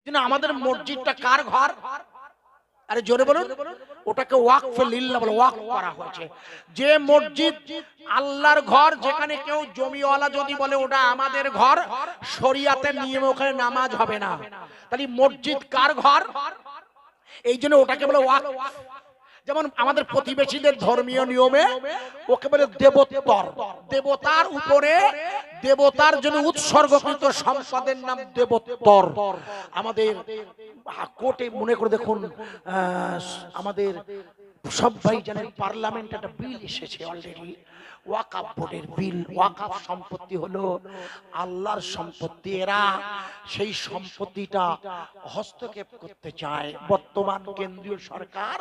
যে আমাদের মসজিদটা কার ঘর? আরে জোরে বলুন। ওটাকে ওয়াকফে লিল্লাহ বলে ওয়াকফ করা হয়েছে। যে মসজিদ আল্লাহর ঘর, যেখানে কেউ জমিওয়ালা যদি বলে ওটা আমাদের ঘর, শরিয়াতের নিয়মে ওখানে নামাজ হবে না। তাহলে মসজিদ কার ঘর? এই জন্য ওটাকে বলে ওয়াকফ। যেমন আমাদের প্রতিবেশীদের ধর্মীয় নিয়মে ওকে বলে দেবোত্তর। দেবতার উপরে দেবতার জন্য উৎসর্গকৃত সম্পদের নাম দেবোত্তর। আমাদের কোর্টে মনে করে দেখুন, আমাদের সবাই জানেন পার্লামেন্টে একটা বিল এসেছে অলরেডি, ওয়াকাফ বোর্ডের বিল। ওয়াকাফ সম্পত্তি হলো আল্লাহর সম্পত্তি। এরা সেই সম্পত্তিটা হস্তক্ষেপ করতে চায়। বর্তমান কেন্দ্রীয় সরকার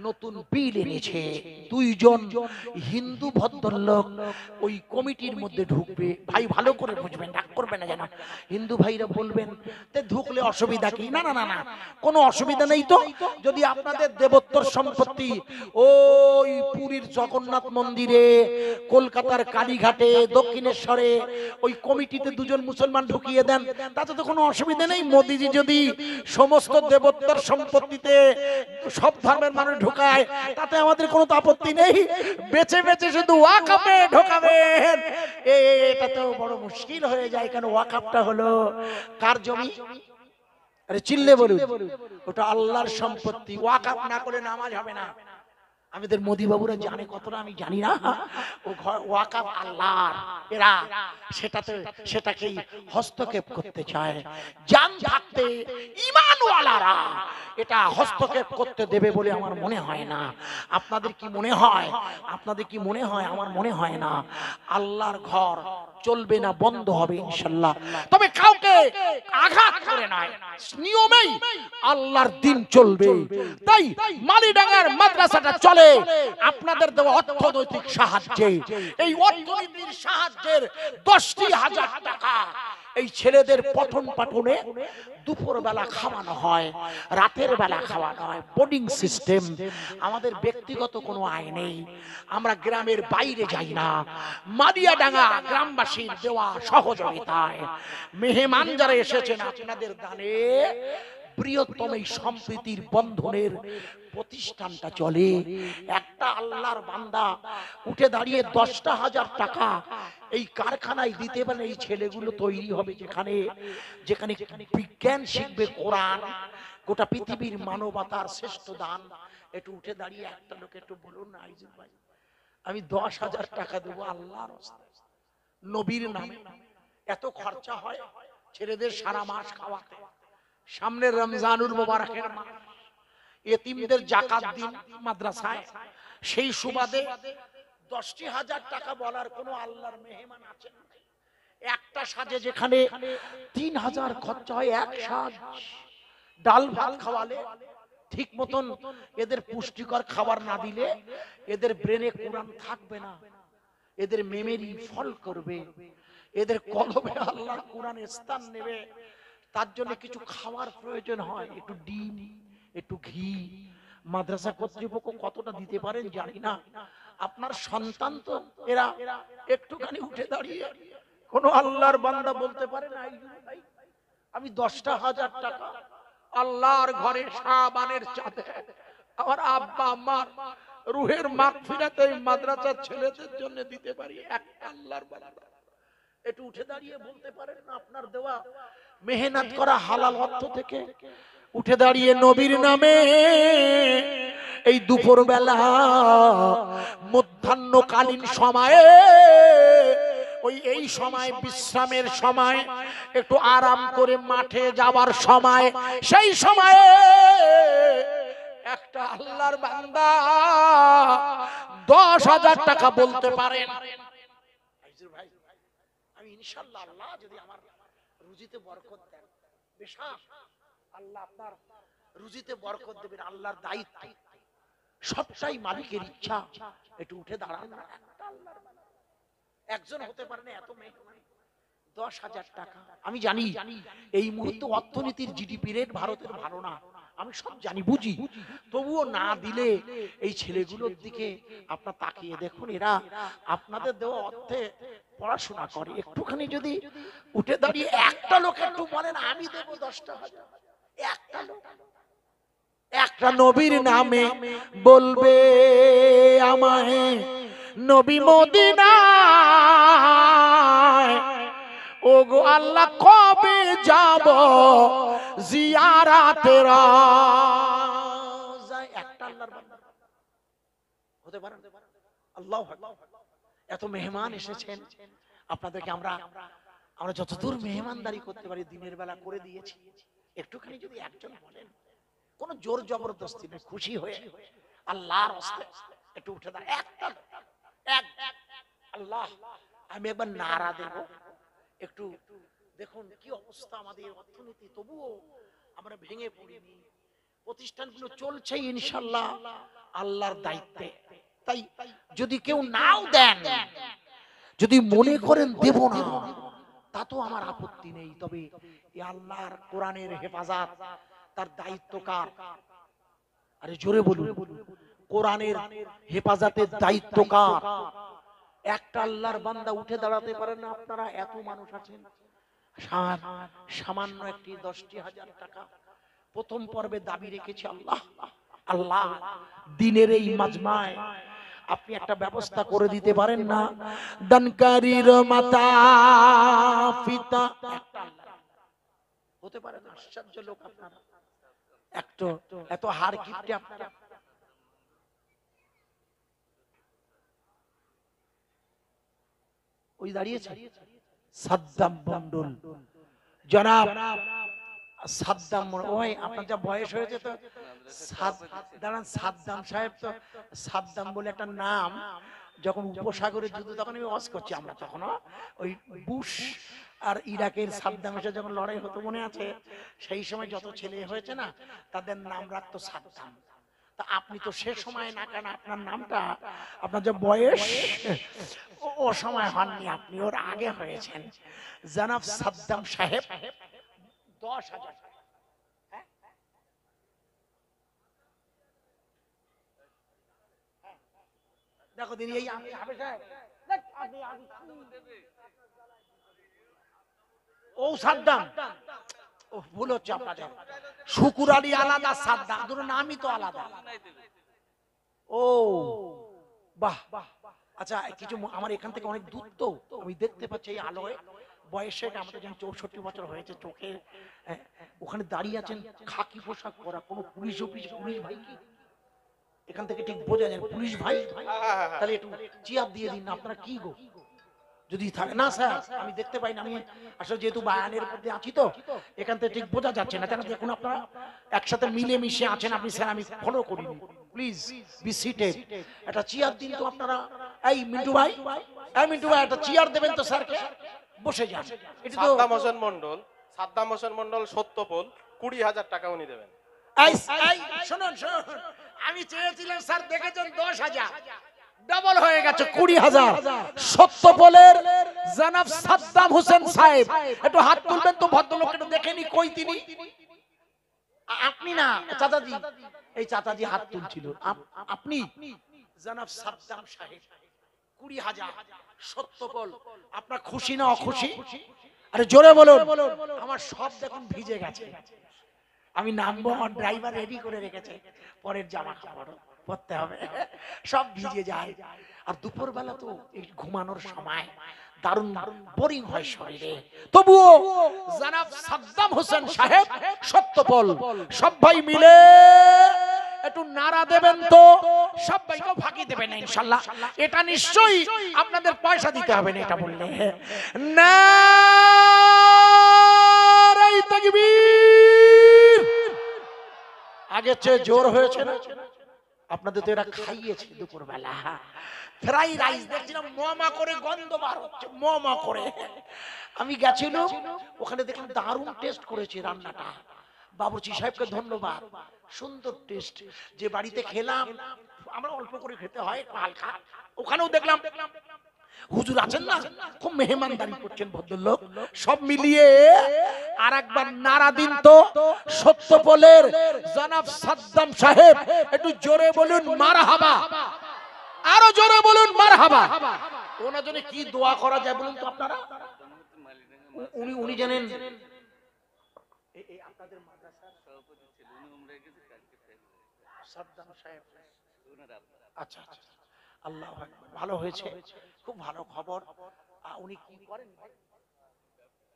নতুন বিল এনেছে। দুইজন হিন্দু ভদ্রলোক ওই কমিটির মধ্যে ঢুকবে। ভাই ভালো করে বুঝবেন, রাগ করবেন না যেন। হিন্দু ভাইরা বলবেন তে ঢুকলে অসুবিধা কি? না না না না, কোনো অসুবিধা নেই। তো যদি আপনাদের দেবোত্তর সম্পত্তি ওই পুরীর জগন্নাথ মন্দিরে, কলকাতার কালীঘাটে, দক্ষিণেশ্বরে ওই কমিটিতে দুজন মুসলমান ঢুকিয়ে দেন, তাতে তো কোনো অসুবিধা নেই। মোদিজি যদি সমস্ত দেবোত্তর সম্পত্তিতে সব ধর্মের মানুষ ঢোকায়, তাতে আমাদের কোনো আপত্তি নেই। বেছে বেছে শুধু ওয়াকফে ঢোকাবেন, এটা তো বড় মুশকিল হয়ে যায়। কেন? ওয়াকফটা হলো কার জমি? আরে চিল্লে বলুন, ওটা আল্লাহর সম্পত্তি। ওয়াকফ না করে নামাজ হবে না। আমাদের মোদি বাবুরা জানে কতটা আমি জানি না। ও ওয়াকফ আল্লাহর, এরা সেটাকেই হস্তক্ষেপ করতে চায়। জান থাকতে ঈমানওয়ালারা এটা হস্তক্ষেপ করতে দেবে বলে আমার মনে হয় না। আপনাদের কি মনে হয়? আপনাদের কি মনে হয়? আমার মনে হয় না। আল্লাহর ঘর চলবে না, বন্ধ হবে ইনশাআল্লাহ। তবে কাউকে আঘাত করে নয়, নিয়মেই আল্লাহর দিন চলবে। তাই মালিডাঙ্গার মাদ্রাসাটা চলে আপনাদের দেওয়া অর্থনৈতিক সাহায্যে। এই অর্থনৈতিক সাহায্যের 10,000 টাকা এই ছেলেদের পঠন পাঠনে দুপুর বেলা খাওয়ানো হয়, রাতের বেলা খাওয়ানো হয়। Boarding system. আমাদের ব্যক্তিগত কোনো আয় নেই, আমরা গ্রামের বাইরে যাই না। মাদিয়াডাঙ্গা গ্রামবাসীর দেওয়া সহযোগিতায় মেহমান যারা এসেছেন, আপনাদের দানে বৃহত্তম এই সম্প্রীতির বন্ধনের প্রতিষ্ঠানটা চলে। একটা আল্লাহর বান্দা উঠে দাঁড়িয়ে 10,000 টাকা এই কারখানায় দিতে পারে। এই ছেলেগুলো তৈরি হবে যেখানে যেখানে বিজ্ঞান শিখবে, কোরআন, গোটা পৃথিবীর মানবতার শ্রেষ্ঠ দান। একটু উঠে দাঁড়িয়ে একটা লোক একটু বলুন না, আইজুল ভাই আমি 10,000 টাকা দেবো আল্লাহর রাস্তায়, নবীর নামে। এত খরচা হয় ছেলেদের সারা মাস খাওয়াতে। সামনে রমজানুল মুবারকের মাস, এতিমদের যাকাত দিন মাদ্রাসায়। সেই সুবাদে 10,000 টাকা বলার কোন আল্লাহর মেহমান আছেন? একটা সাজে যেখানে 3,000 খরচা হয়, এক সাজ ডাল ভাত খাওয়ালে ঠিক মতন এদের পুষ্টিকর খাবার না দিলে এদের ব্রেনে কোরআন থাকবে না, এদের মেমরি ফল করবে, এদের কলবে আল্লাহর কোরআনের স্থান নেবে। তার জন্য কিছু খাওয়ার প্রয়োজন হয়, একটু ডিম, একটু ঘি। মাদ্রাসা কর্তৃপক্ষ কতটা দিতে পারেন জানি না। আপনার সন্তান তো এরা একটুখানি উঠে দাঁড়িয়ে কোন আল্লাহর বান্দা বলতে পারে না আমি 10,000 টাকা আল্লাহর ঘরে শাবানের চাঁদে আমার আব্বা আম্মার রুহের মাগফিরাতে মাদ্রাসার ছেলেদের জন্য দিতে পারি? এক আল্লাহর বান্দা একটু উঠে দাঁড়িয়ে বলতে পারেন না আপনার দেওয়া মেহনত করা হালাল অর্থ থেকে উঠে দাঁড়িয়ে নবীর নামে এই দুপুর বেলা মধ্যাহ্নকালীন সময়ে, ওই এই সময় বিশ্রামের সময়, একটু আরাম করে মাঠে যাবার সময়, সেই সময়ে একটা আল্লাহর বান্দা 10,000 টাকা বলতে পারেন। ভাই আমি ইনশাআল্লাহ আল্লাহ যদি আমার রুজিতে বরকত দেন, বেশাক আল্লাহ আপনার রুজিতে বরকত দেবেন। আল্লাহর দায়িত্ব, সবটাই মালিকের ইচ্ছা। একটু উঠে দাঁড়ান না, একটা আল্লাহর একজন হতে পারে না, এত মেহমান। 10,000 টাকা। আমি জানি এই মুহূর্তে অর্থনীতির জিডিপি রেট ভারতের ভালো না, আমি সব জানি বুঝি। তবুও না দিলে এই ছেলেগুলোর দিকে আপনার তাকিয়ে দেখুন, এরা আপনাদের দেওয়া অর্থে পড়াশোনা করে। একটুখানি যদি উঠে দাঁড়িয়ে একটা লোক একটু বলেন আমি দেবো 10,000, একটা লোক একটা নবীর নামে বলবে আমায় নবী মদিনায়, ওগো আল্লাহ কবে যাব জিয়ারাতে রওজায়। একটা আল্লাহর বান্দা হতে পারে আল্লাহু আকবার। এত মেহমান এসেছেন আপনাদেরকে আমরা যতদূর মেহমানদারি করতে পারি দিনের বেলা করে দিয়েছি। একটুখানি যদি একজন বলেন, কোন জোর জবরদস্তি নেই, খুশি হয়ে আল্লাহর রাস্তায় একটু উঠে দাঁড়ান। একটা এক আল্লাহ, আমি একবার নারা দেব, একটু দেখুন কি অবস্থা আমাদের অর্থনীতি, তবুও আমরা ভেঙে পড়িনি, প্রতিষ্ঠানগুলো চলছে ইনশাআল্লাহ আল্লাহর দায়িত্বে। তাই যদি কেউ নাও দেন, যদি মনে করেন দেব না, তা তো আমার আপত্তি নেই। তবে আল্লাহর কোরআনের হেফাজত, তার দায়িত্ব কার? আরে জোরে বলুন, কোরআনের হেফাজতের দায়িত্ব কার? একটা আল্লাহর বান্দা উঠে দাঁড়াতে পারেন না? আপনারা এত মানুষ আছেন, সামান্য একটি 10,000 টাকা প্রথম পর্বে দাবি রেখেছে আল্লাহ। আল্লাহ দিনের এই মাজমায় আপনি একটা ব্যবস্থা করে দিতে পারেন না? দানকারীর মাতা পিতা একটা আল্লাহ হতে পারে না? আশ্চর্য লোক আপনারা, একটু এত হার গিফটে আপনারা। ওই দাঁড়িয়েছে সাদ্দাম মন্ডল, জনাব সাদ্দাম। ওই আপনার যা বয়স হয়েছে তো দাঁড়ান, সাদ্দাম সাহেব তো সাদ্দাম বলে একটা নাম, যখন উপসাগরের যুদ্ধ তখন আমি ওয়াজ করছি আমরা, তখন ওই বুশ আর ইরাকের সাদ্দাম এসে যখন লড়াই হতো মনে আছে, সেই সময় যত ছেলে হয়েছে না তাদের নাম রাখতো সাদ্দাম। তা আপনি তো সে সময় না, কেন আপনার নামটা, আপনার যে বয়স ও সময় হননি, আপনি ওর আগে হয়েছেন। জনাব সাদ্দাম সাহেব 10,000 দেখো দিন এই ও সাদ্দাম, ও ভুল হচ্ছে আপনাদের, শুকুর আলী আলাদা, সাদ্দাম দুটো নামই তো আলাদা। ও বাহ, আচ্ছা কিছু আমার এখান থেকে অনেক দূর তো, আমি দেখতে পাচ্ছি এই আলোয় বয়সে আমাদের যেন 64 বছর হয়েছে, চোখে ওখানে দাঁড়িয়ে আছেন খাকি পোশাক পরা কোন পুলিশ অফিস, পুলিশ ভাই কি এখান থেকে ঠিক বোঝা যায় পুলিশ ভাই? তাহলে একটু চেয়ার দিয়ে দিন না, আপনারা কি গো যদি থাকে না স্যার, আমি দেখতে পাই না, আমি আসলে যেহেতু বায়ানের মধ্যে আছি তো এখান থেকে ঠিক বোঝা যাচ্ছে না। তাহলে দেখুন আপনারা একসাথে মিলে মিশে আছেন, আপনি স্যার আমি ফলো করিনি, প্লিজ বি সিটেড, একটা চেয়ার দিন তো আপনারা। এই মিন্টু ভাই, এই মিন্টু ভাই একটা চেয়ার দেবেন তো স্যারকে, বসে যান। এটা তো সাদ্দাম হোসেন মন্ডল, সাদ্দাম হোসেন মন্ডল সত্যপোল 20,000 টাকা উনি দেবেন। এই শুনুন শুনুন, আমি চেয়েছিলাম স্যার, দেখেছেন 10,000 ডাবল হয়ে গেছে 20,000। সত্যপোলের জনাব সাদ্দাম হোসেন সাহেব, একটু হাত তুলবেন তো, ভদ্রলোক একটু দেখেনি কই তিনি। আপনি না চাচাজি, এই চাচাজি হাত তুলছিল, আপনি জনাব সাদ্দাম সাহেব 20,000 সত্যপোল। আপনার খুশি না অখুশি? আরে জোরে বলুন, আমার সব দেখুন ভিজে গেছে, আমি নামবো, আমার ড্রাইভার রেডি করে রেখেছে, পরের জামা কাপড় পরতে হবে, সব ভিজে যায়। আর দুপুর বেলা তো এই ঘুমানোর সময় দারুণ বোরিং হয় শরীরে, তবুও জনাব সাদ্দাম হোসেন সাহেব সত্যপোল সবাই মিলে একটু নারা দেবেন তো, সবাইকে ফাঁকি দেবেন না ইনশাআল্লাহ। এটা নিশ্চয়ই আপনাদের পয়সা দিতে হবে না, এটা বললে নারায়ে তাকবীর। আগের চেয়ে জোর হয়েছে না? আপনাদের তো এরা খাইয়েছে দুপুর বেলা, ফ্রাই রাইস দেখছিলাম মোমা করে গন্ধ বার হচ্ছে, মোমা করে। আমি গেছিলাম ওখানে, দেখলাম দারুণ টেস্ট করেছে রান্নাটা, বাবুর্চি সাহেবকে ধন্যবাদ, সুন্দর টেস্ট। যে বাড়িতে খেলাম আমরা অল্প করে খেতে হয় হালকা, ওখানেও দেখলাম হুজুর আছেন না, খুব মেহমানদারি করছেন ভদ্রলোক। সব মিলিয়ে আর একবার নারা দিন তো সত্যপোলের জনাব সাদ্দাম সাহেব, একটু জোরে বলুন মারহাবা, আরো জোরে বলুন মারহাবা। ওনার জন্য কি দোয়া করা যায় বলুন তো আপনারা? উনি জানেন আপনাদের মাদ্রাসা সাদ্দাম সাহেব, আচ্ছা আচ্ছা, আল্লাহ আকবার, ভালো হয়েছে, খুব ভালো খবর। উনি কি করেন ভাই?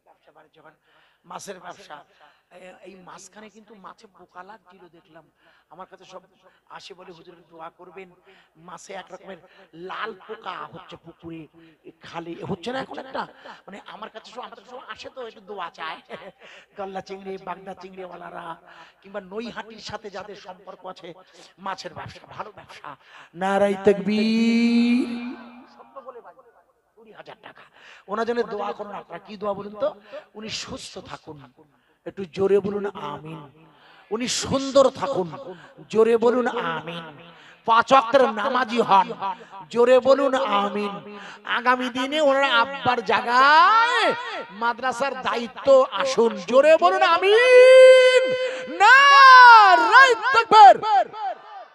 ব্যবসা বাণিজ্য করেন, মাছের ব্যবসা। এই মাঝখানে কিন্তু মাছে পোকা লাগছিল দেখলাম, আমার কাছে সব আসে বলে হুজুর দোয়া করবেন। মাছে এক রকমের লাল পোকা হচ্ছে পুকুরে, খালি হচ্ছে না এখন একটা, মানে আমার কাছে সব আমাদের সব আসে তো একটু দোয়া চায়। গল্লা চিংড়ি, বাগদা চিংড়ি ওয়ালারা কিংবা নৈহাটির সাথে যাদের সম্পর্ক আছে, মাছের ব্যবসা ভালো ব্যবসা। নারাই তাকবীর, সত্য বলে ভাই 20,000 টাকা ওনার জন্য দোয়া করুন। আপনারা কি দোয়া বলুন তো? উনি সুস্থ থাকুন, একটু জোরে বলুন আমিন। উনি সুন্দর থাকুন, জোরে বলুন আমিন। 5 ওয়াক্তের নামাজি হন, জোরে বলুন আমিন। আগামী দিনে ওনার আব্বার জায়গায় মাদ্রাসার দায়িত্ব আসুন, জোরে বলুন আমিন। নারায়ে তাকবীর।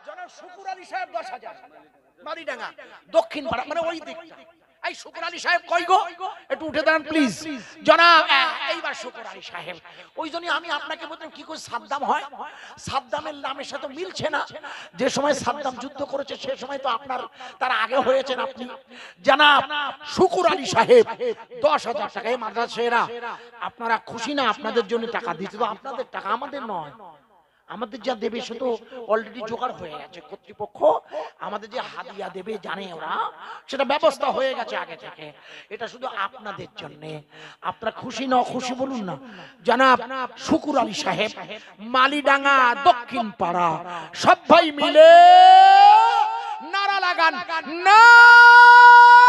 জনাব শুকুর আলী সাহেব 10,000, মালিডাঙ্গা দক্ষিণ পাড়া, মানে ওই দিকটা। এই শুকুর আলী সাহেব কই গো? একটু উঠে দাঁড়ান প্লিজ। জনাব এইবার শুকুর আলী সাহেব, ওই জন্যই আমি আপনাকে বলতাম কি করে সাদ্দাম হয়। সাদ্দামের নামের সাথে মিলছে না। যে সময় সাদ্দাম যুদ্ধ করেছে সে সময় তো আপনার তার আগে হয়েছেন আপনি। জনাব শুকুর আলী সাহেব 10,000 টাকা। এই মাদ্রাসারা আপনারা খুশি না? আপনাদের জন্য টাকা দিতে, তো আপনাদের টাকা, আমাদের নয়। আমাদের যা দেবে সে তো অলরেডি জোগাড় হয়ে গেছে, কর্তৃপক্ষ আমাদের যে হাদিয়া দেবে জানে ওরা, সেটা ব্যবস্থা হয়ে গেছে আগে থেকে। এটা শুধু আপনাদের জন্য। আপনারা খুশি না খুশি বলুন না। জনাব শুকুর আলী সাহেব, মালিডাঙ্গা দক্ষিণ পাড়া, সবাই মিলে নারা লাগান, নারায়ে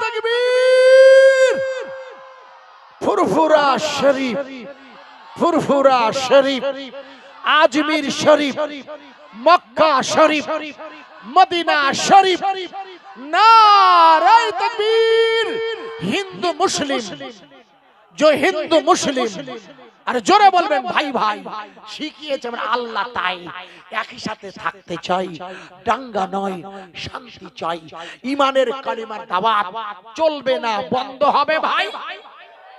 তাকবীর। ফুরফুরা শরীফ, ফুরফুরা শরীফ, আজমির শরীফ, মক্কা শরীফ, মদিনা শরীফ, নারায়ে তাকবীর। হিন্দু মুসলিম, जो হিন্দু মুসলিম, আর জোরে বলবেন ভাই ভাই, শিখিয়েছে আমরা আল্লাহ, তাই একই সাথে থাকতে চাই, দাঙ্গা নয় শান্তি চাই। ইমানের কালিমার দাওয়াত চলবে না, বন্ধ হবে ভাই।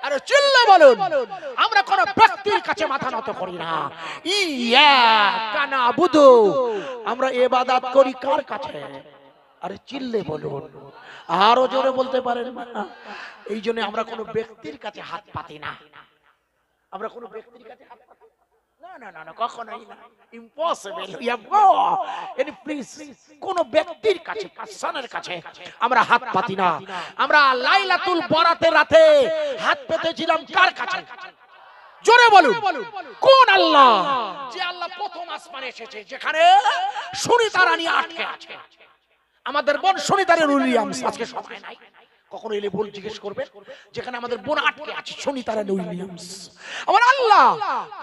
আরে চিল্লা বলুন। আমরা কোন ব্যক্তির কাছে মাথা নত করি না। ইয়াকা নাবুদু, আমরা ইবাদত করি কার কাছে? আরে চিল্লে বলুন, আরো জোরে বলতে পারেন না। এই জন্য আমরা কোন ব্যক্তির কাছে হাত পাতি না। আমরা কোন ব্যক্তির কাছে হাত পাতি না, না না না, কখনোই না, ইম্পসিবল। এনি প্লিজ, কোন ব্যক্তির কাছে, পার্সনের কাছে আমরা হাত পাতি না। আমরা লাইলাতুল বরাতের রাতে হাত পেতেছিলাম কার কাছে? জোরে বলুন, কোন আল্লাহ? যে আল্লাহ প্রথম আসমানে এসেছে, যেখানে সুনিতা রানী আটকে আছে। আমাদের বোন সুনিতা রানী উইলিয়ামস, আজকে সময় নাই, কখনো এলে বল জিজ্ঞেস করবেন, যেখানে আমাদের বোন আটকে আছে সুনিতা রানী উইলিয়ামস। আমার আল্লাহ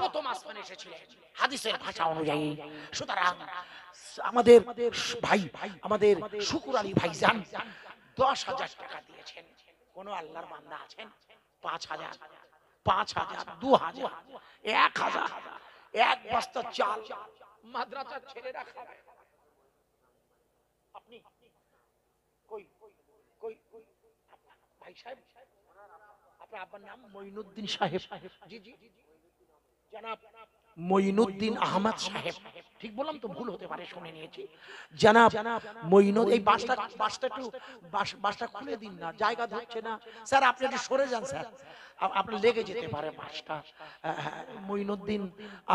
প্রথম আসমানে এসেছিলেন হাদিসের ভাষা অনুযায়ী। সুতরাং আমাদের ভাই, আমাদের শুকুর আলী ভাইজান 10,000 টাকা দিয়েছেন। কোন আল্লাহর বান্দা আছেন 5,000, 5,000, 2,000, 1,000, এক বস্তা চাল মাদ্রাসার ছেলেরা খাবে। আপনি কই কই ভাই সাহেব, আপনার আব্বার নাম মঈনুদ্দিন সাহেব? জি জি, জনাব মঈনুদ্দিন আহমদ সাহেব, ঠিক বললাম তো? ভুল হতে পারে, শুনে নিয়েছি। জনাব মঈনুদ্দিন, এই বাসটা একটু বাসটা খুলে দিন না, জায়গা ধরছে না স্যার, আপনি একটু সরে যান স্যার, আপনার লেগে যেতে পারে বাসটা। মঈনুদ্দিন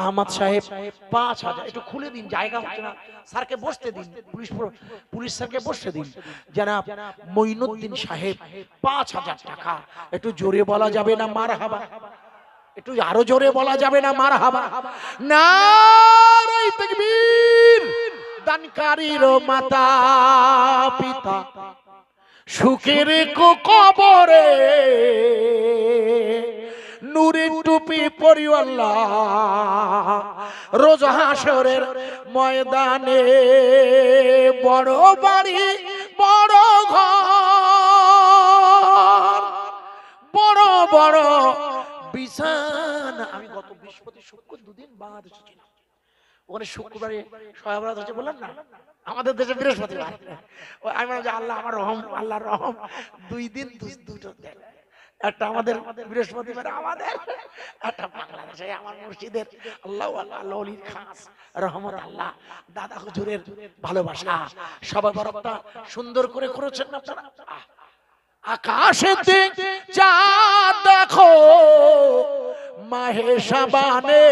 আহমদ সাহেব 5,000, একটু খুলে দিন, জায়গা হচ্ছে না, স্যারকে বসতে দিন, পুলিশ স্যারকে বসতে দিন। জনাব মঈনুদ্দিন সাহেব 5,000 টাকা। একটু জোরে বলা যাবে না মারহাবা? একটু আরো জোরে বলা যাবে না মারহাবা? নারায়ে তাকবীর। দানকারীর মাতা পিতা সুখের কবরে, নূরের টুপি পরিও আল্লাহ রোজ হাসরের ময়দানে। বড় বাড়ি, বড় ঘর, বড় বড় বিছানা। আমি গত বৃহস্পতি শুক্র 2 দিন বাংলাদেশে ছিলাম, ওখানে শুক্রবারে সহাবরাত হচ্ছে, বললাম না আমাদের দেশে বৃহস্পতিবার। আমি বললাম যে আল্লাহ আমার রহম, আল্লাহর রহম, 2 দিন দুটো দেন। একটা আমাদের বৃহস্পতিবার, আমাদের একটা বাংলাদেশে আমার মসজিদের আল্লাহ আল্লাহ অলির খাস রহমত আল্লাহ দাদা হুজুরের ভালোবাসা সবাই বরকটা সুন্দর করে করেছেন না আপনারা। আকাশেতে চাঁদ দেখো মাহে শাবানে,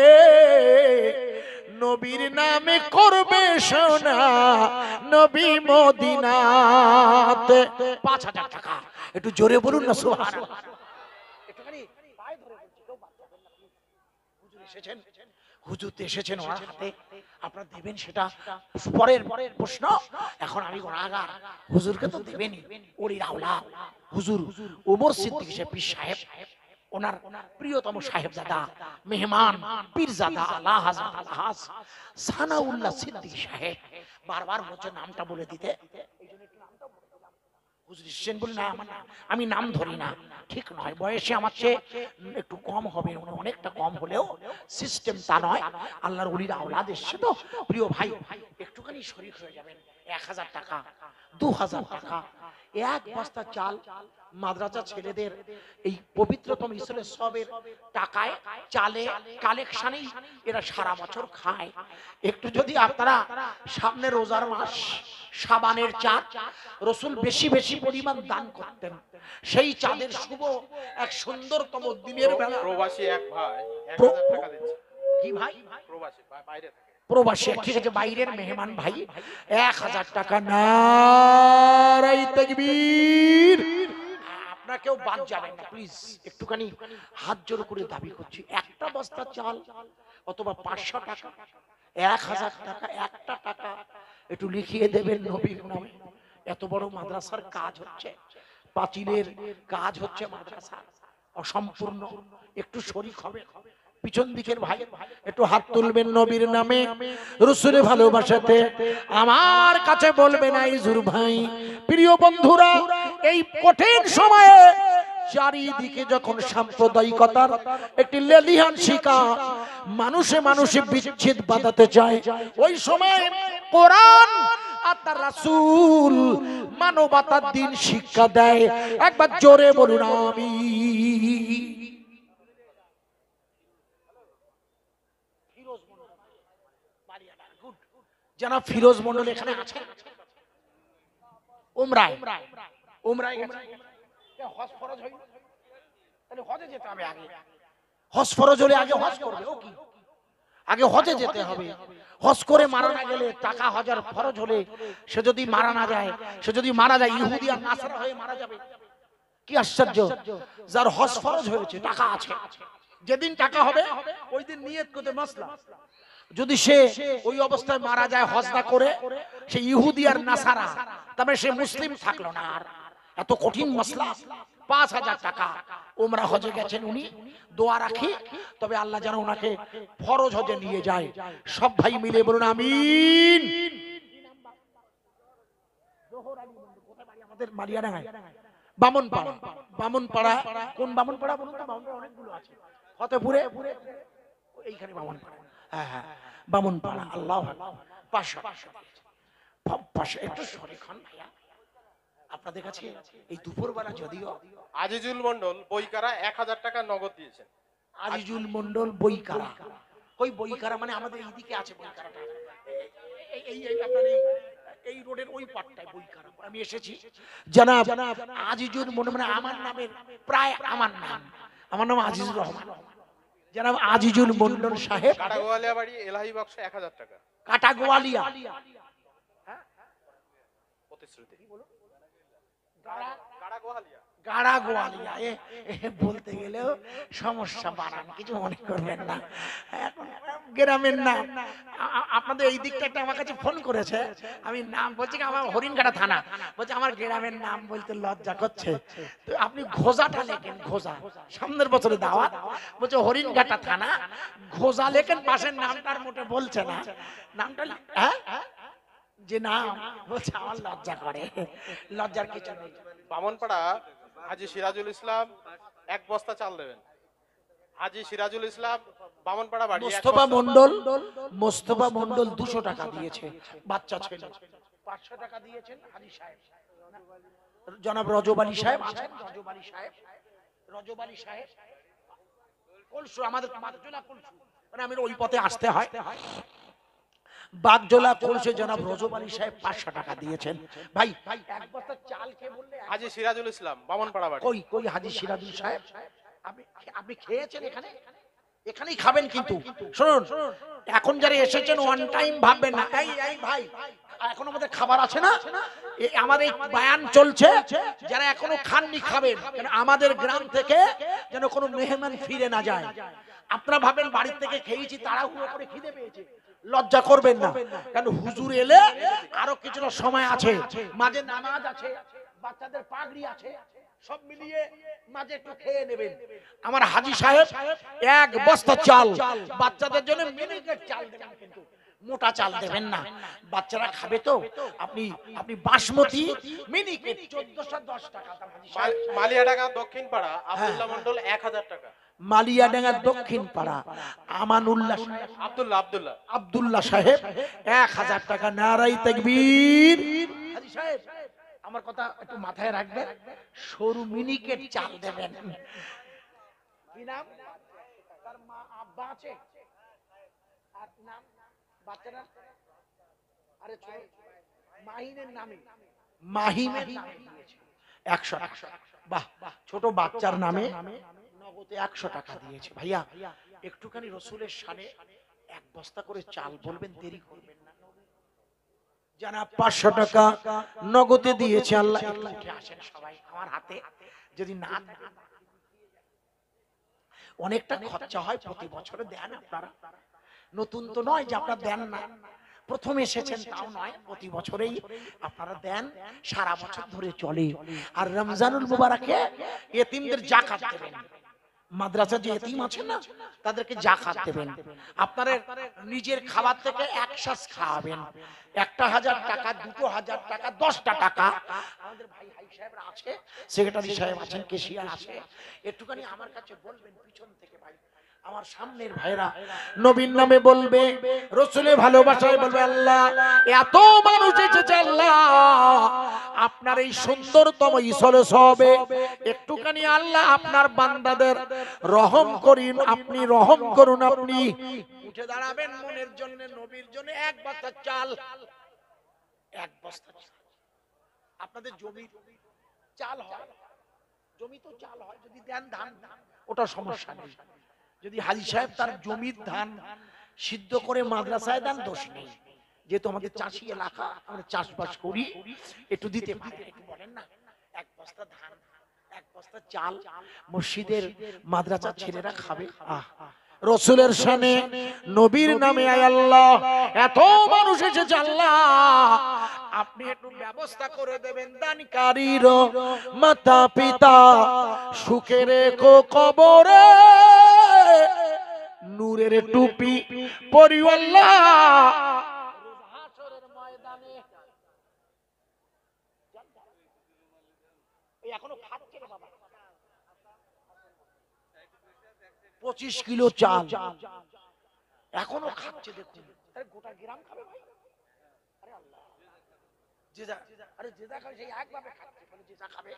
নবীর নামে করবে সোনা নবী মদিনাতে। 5,000 টাকা, একটু জোরে বলুন না সুবহানাল্লাহ। একটুখানি পায়ে ধরে বলছি, কেউ বাদ যাবেন না please। হুজুর এসেছেন, হুজুর তো এসেছেন ওনার হাতে, আপনারা দেবেন সেটা পরের প্রশ্ন। এখন আমি গুনাহগার, হুজুরকে তো দেবেনই। ওলির আওলাদ হুজুর ওমর সিদ্দিক পীর সাহেব, ওনার প্রিয়তম সাহেবজাদা মেহমান পীরজাদা আলা হযরত আলহাজ সানাউল্লাহ সিদ্দিক সাহেব, বারবার বলছে নামটা বলে দিতে, এইজন্য একটু নামটা বলে দিলাম। হুজুর এসেছেন বলে না আমার আমি নাম ধরি না, ঠিক নয়। বয়সে আমার চেয়ে একটু কম হবে, অনেকটা কম হলেও সিস্টেম তা নয়। আল্লাহর ওলির আওলাদ এসছে তো, প্রিয় ভাই একটুখানি শরীক হয়ে যাবেন। 1,000 টাকা, 2,000 টাকা, এক বস্তা চাল মাদ্রাসা ছেলেদের এই পবিত্রতম ইসরের সবের টাকায় চালে কালেকশনেই এরা সারা বছর খায়। একটু যদি আপনারা সামনে রোজার মাস, শাবানের চাঁদ, রসুল বেশি বেশি পরিমাণ দান করতেন, সেই চাঁদের শুভ এক সুন্দরতম দিনের বেলা। প্রবাসী এক ভাই 1,000 টাকা দিচ্ছে। কি ভাই? প্রবাসী বাইরে থাকে। প্রবাসী, ঠিক আছে, বাইরের মেহমান ভাই 1,000 টাকা। নারায়ে তাকবীর। আপনারা কেউ বাদ যাবেন না প্লিজ, একটুখানি হাত জোর করে দাবি করছি। একটা বস্তা চাল অথবা 500 টাকা, 1,000 টাকা, একটা টাকা একটু লিখিয়ে দেবেন নবীর নামে। এত বড় মাদ্রাসার কাজ হচ্ছে, পাঁচিলের কাজ হচ্ছে মাদ্রাসা অসম্পূর্ণ, একটু শরীক হবে। পিছন দিকের ভাই একটু হাত তুলবেন নবীর নামে, রাসূলের ভালোবাসাতে। আমার কাছে বলবেন আইজুর ভাই, প্রিয় বন্ধুরা, এই কঠিন সময়ে চারিদিকে যখন সাম্প্রদায়িকতার একটি লেলিহান শিকা মানুষে মানুষে বিচ্ছেদ বাঁধাতে চায়, ওই সময় কোরআন আর তার রাসূল মানবতার দিন শিক্ষা দেয়। একবার জোরে বলুন আমিন। জানা ফিরোজ মন্ডল এখানে আছে, উমরায় গেছে। হজ ফরজ হইল, তাহলে হজে যেতে হবে আগে। হজ ফরজ হলে আগে হজ করবে, ও কি আগে হজে যেতে হবে। হজ করে মারা না গেলে, টাকা হজার ফরজ হলে সে যদি মারা না যায়, সে যদি মারা যায় ইহুদি আর নাসারা হয়ে মারা যাবে। কি আশ্চর্য, যার হজ ফরজ হয়েছে, টাকা আছে, যেদিন টাকা হবে ওই দিন নিয়ত করতে মাসলা। যদি সে ওই অবস্থায় মারা যায় হজ না করে, সে ইহুদি আর নাসারা, তবে সে মুসলিম থাকলো না। আর এত কঠিন মাসলা। 5,000 টাকা উমরা হজে গেছেন উনি, দোয়া রাখি তবে আল্লাহ যেন ওনাকে ফরজ হজে নিয়ে যায়। সব ভাই মিলে বলুন আমিন। আমাদের মারিয়াডাঙ্গায় বামনপাড়া, বামনপাড়া কোন বামনপাড়া বলুন তো? বামনপাড়া অনেকগুলো আছে, ফতেপুরে এইখানে বামনপাড়া। হ্যাঁ হ্যাঁ বামনপাড়া। আল্লাহ 500 একটু শরীক হন ভাইয়া আপনাদের কাছে। এই দুপুরবেলা যদিও আজিজুল মন্ডল বইকারা 1,000 টাকা নগদ দিয়েছেন। আজিজুল মন্ডল বইকারা, ওই বইকারা মানে আমাদের এইদিকে আছে বইকারাটা, এই আপনার এই রোডের ওই পাটটায় বইকারা। আমি এসেছি জানাব আজিজুল মন্ডল, মানে আমার নামের প্রায় আমার নাম আজিজুর রহমান। জানাব আজিজুল মন্ডল সাহেব, কাটাগোয়ালিয়া বাড়ি, এলাহি বক্স 1,000 টাকা। কাটাগোয়ালিয়া, প্রতিশ্রুতি কাটাগোয়ালিয়া, গাড়াগোয়ালিয়া। বলতে গেলেও সমস্যা বাড়ান, কিছু মনে করবেন না, গ্রামের নাম। আপনাদের এই দিকটা একটা আমার কাছে ফোন করেছে, আমি নাম বলছি আমার হরিণঘাটা থানা, বলছে আমার গ্রামের নাম বলতে লজ্জা করছে, তো আপনি ঘোষাটা লেখেন, ঘোষা সামনের বছরে দাওয়াত, বলছে হরিণঘাটা থানা ঘোষা লেখেন, পাশের নামটার মোটে বলছে না নামটা। হ্যাঁ যে নাম বলছে, আমার লজ্জা করে, লজ্জার কিছু নেই। বামনপাড়া হাজী সিরাজুল ইসলাম 1 বস্তা চাল দেবেন। হাজী সিরাজুল ইসলাম বামনপাড়া বাড়ি। মোস্তফা মন্ডল 200 টাকা দিয়েছে, বাচ্চা ছেলে। 500 টাকা দিয়েছেন হাজী সাহেব, জনাব রজব আলী সাহেব আছেন, রজব আলী সাহেব রজব আলী সাহেব কলসু, আমাদের বাগজোলা কলসু, মানে আমি ওই পথে আসতে হয়। বাগজোলা কলসে জনাব রজব আলী সাহেব 500 টাকা দিয়েছেন। ভাই এক বস্তা চাল খেয়ে বললে হাজী সিরাজুল ইসলাম বামনপাড়া বাড়ি। কই কই হাজী সিরাজুল সাহেব, আপনি আপনি খেয়েছেন এখানে? এখানেই খাবেন কিন্তু শুনুন, এখন যারা এসেছেন ওয়ান টাইম ভাববেন না। এই এই ভাই, এখন আমাদের খাবার আছে না, আমাদের এই বায়ান চলছে, যারা এখনো খাননি খাবেন, কারণ আমাদের গ্রাম থেকে যেন কোনো মেহমান ফিরে না যায়। আপনারা ভাবেন বাড়ির থেকে খেয়েছি তাড়াহুড়ো করে খিদে পেয়েছে, লজ্জা করবেন না, কারণ হুজুর এলে আরো কিছুটা সময় আছে, মাঝে নামাজ আছে, বাচ্চাদের পাগড়ি আছে, সব মিলিয়ে মাঝে একটু খেয়ে নেবেন। আমার হাজী সাহেব এক বস্তা চাল বাচ্চাদের জন্য মিনিকেট চাল দেবেন, কিন্তু মোটা চাল দেবেন না, বাচ্চারা খাবে তো। আপনি আপনি বাসমতি মিনিকেট 1410 টাকা দাম। হাজী সাহেব মালিয়াডাঙ্গা দক্ষিণ পাড়া আব্দুল্লাহ মন্ডল 1000 টাকা। মালিয়াডাঙ্গা দক্ষিণ পাড়া আমানুল্লাহ আব্দুল্লাহ আব্দুল্লাহ সাহেব 1000 টাকা। নারাই তাকবীর। হাজী সাহেব আমার কথা একটু মাথায় রাখবেন, সরু মিনিকেট চাল দেবেন। কি নাম তার? মা আব্বা আছে আর নাম বাচ্চারা? আরে মাহিনের নামে, মাহিমের নামে দিয়েছে 100 টাকা। বাহ, ছোট বাচ্চার নামে নগদে 100 টাকা দিয়েছে। ভাইয়া একটুখানি রসুলের শানে এক বস্তা করে চাল বলবেন, দেরি করবেন না। জানা 500 টাকা নগদে দিয়েছে। আল্লাহ একটু উঠে আসেন সবাই আমার হাতে, যদি না অনেকটা খরচা হয় প্রতি বছরে দেন আপনারা, নতুন তো নয় যে আপনারা দেন না, প্রথম এসেছেন তাও নয়, প্রতি বছরেই আপনারা দেন, সারা বছর ধরে চলে। আর রমজানুল মুবারকে এতিমদের যাকাত দেবেন, মাদ্রাসা যে এতিম আছে না তাদেরকে যাকাত দেবেন। আপনারা নিজের খাবার থেকে এক শ্বাস খাওয়াবেন, 1000 টাকা, 2000 টাকা, 10টা টাকা। আমাদের ভাই হাই সাহেবরা আছে, সেক্রেটারি সাহেব আছেন, কেশিয়ার আছে, একটুখানি আমার কাছে বলবেন পিছন থেকে। ভাই আমার সামনের ভাইরা নবীর নামে বলবে, রসুলের ভালোবাসায় বলবে, আল্লাহ এত মানুষ এসেছে, আল্লাহ আপনার এই সুন্দরতম ইসলে সবে একটুখানি আল্লাহ আপনার বান্দাদের রহম করিন, আপনি রহম করুন। আপনি উঠে দাঁড়াবেন মনের জন্য, নবীর জন্য এক বস্তা চাল, এক বস্তা চাল। আপনাদের জমি চাল হয়, জমি তো চাল হয়, যদি দেন ধান ওটা সমস্যা নেই। যদি হাজী সাহেব তার জমির ধান সিদ্ধ করে মাদ্রাসায় দেন দোষ নেই, যেহেতু আমাদের চাষি এলাকা, আমরা চাষবাস করি, একটু দিতে পারে। একটু বলেন না, এক বস্তা ধান, এক বস্তা চাল মসজিদের মাদ্রাসার ছেলেরা খাবে। রসুলের শানে নবীর নামে, আয় আল্লাহ এত মানুষ এসেছে, আল্লাহ আপনি একটু ব্যবস্থা করে দেবেন। দানকারীর মাতা পিতা সুখে রেখো কবরে, নূরের টুপি পরি আল্লাহ হাসরের ময়দানে। এখনো খাচ্ছে রে বাবা, 25 কিলো চাল এখনো খাচ্ছে। দেখুন গোটা গ্রাম খাবে ভাই। আরে আল্লাহ, আরে জেদা খাবে সেই একভাবে খাচ্ছে, জেদা খাবে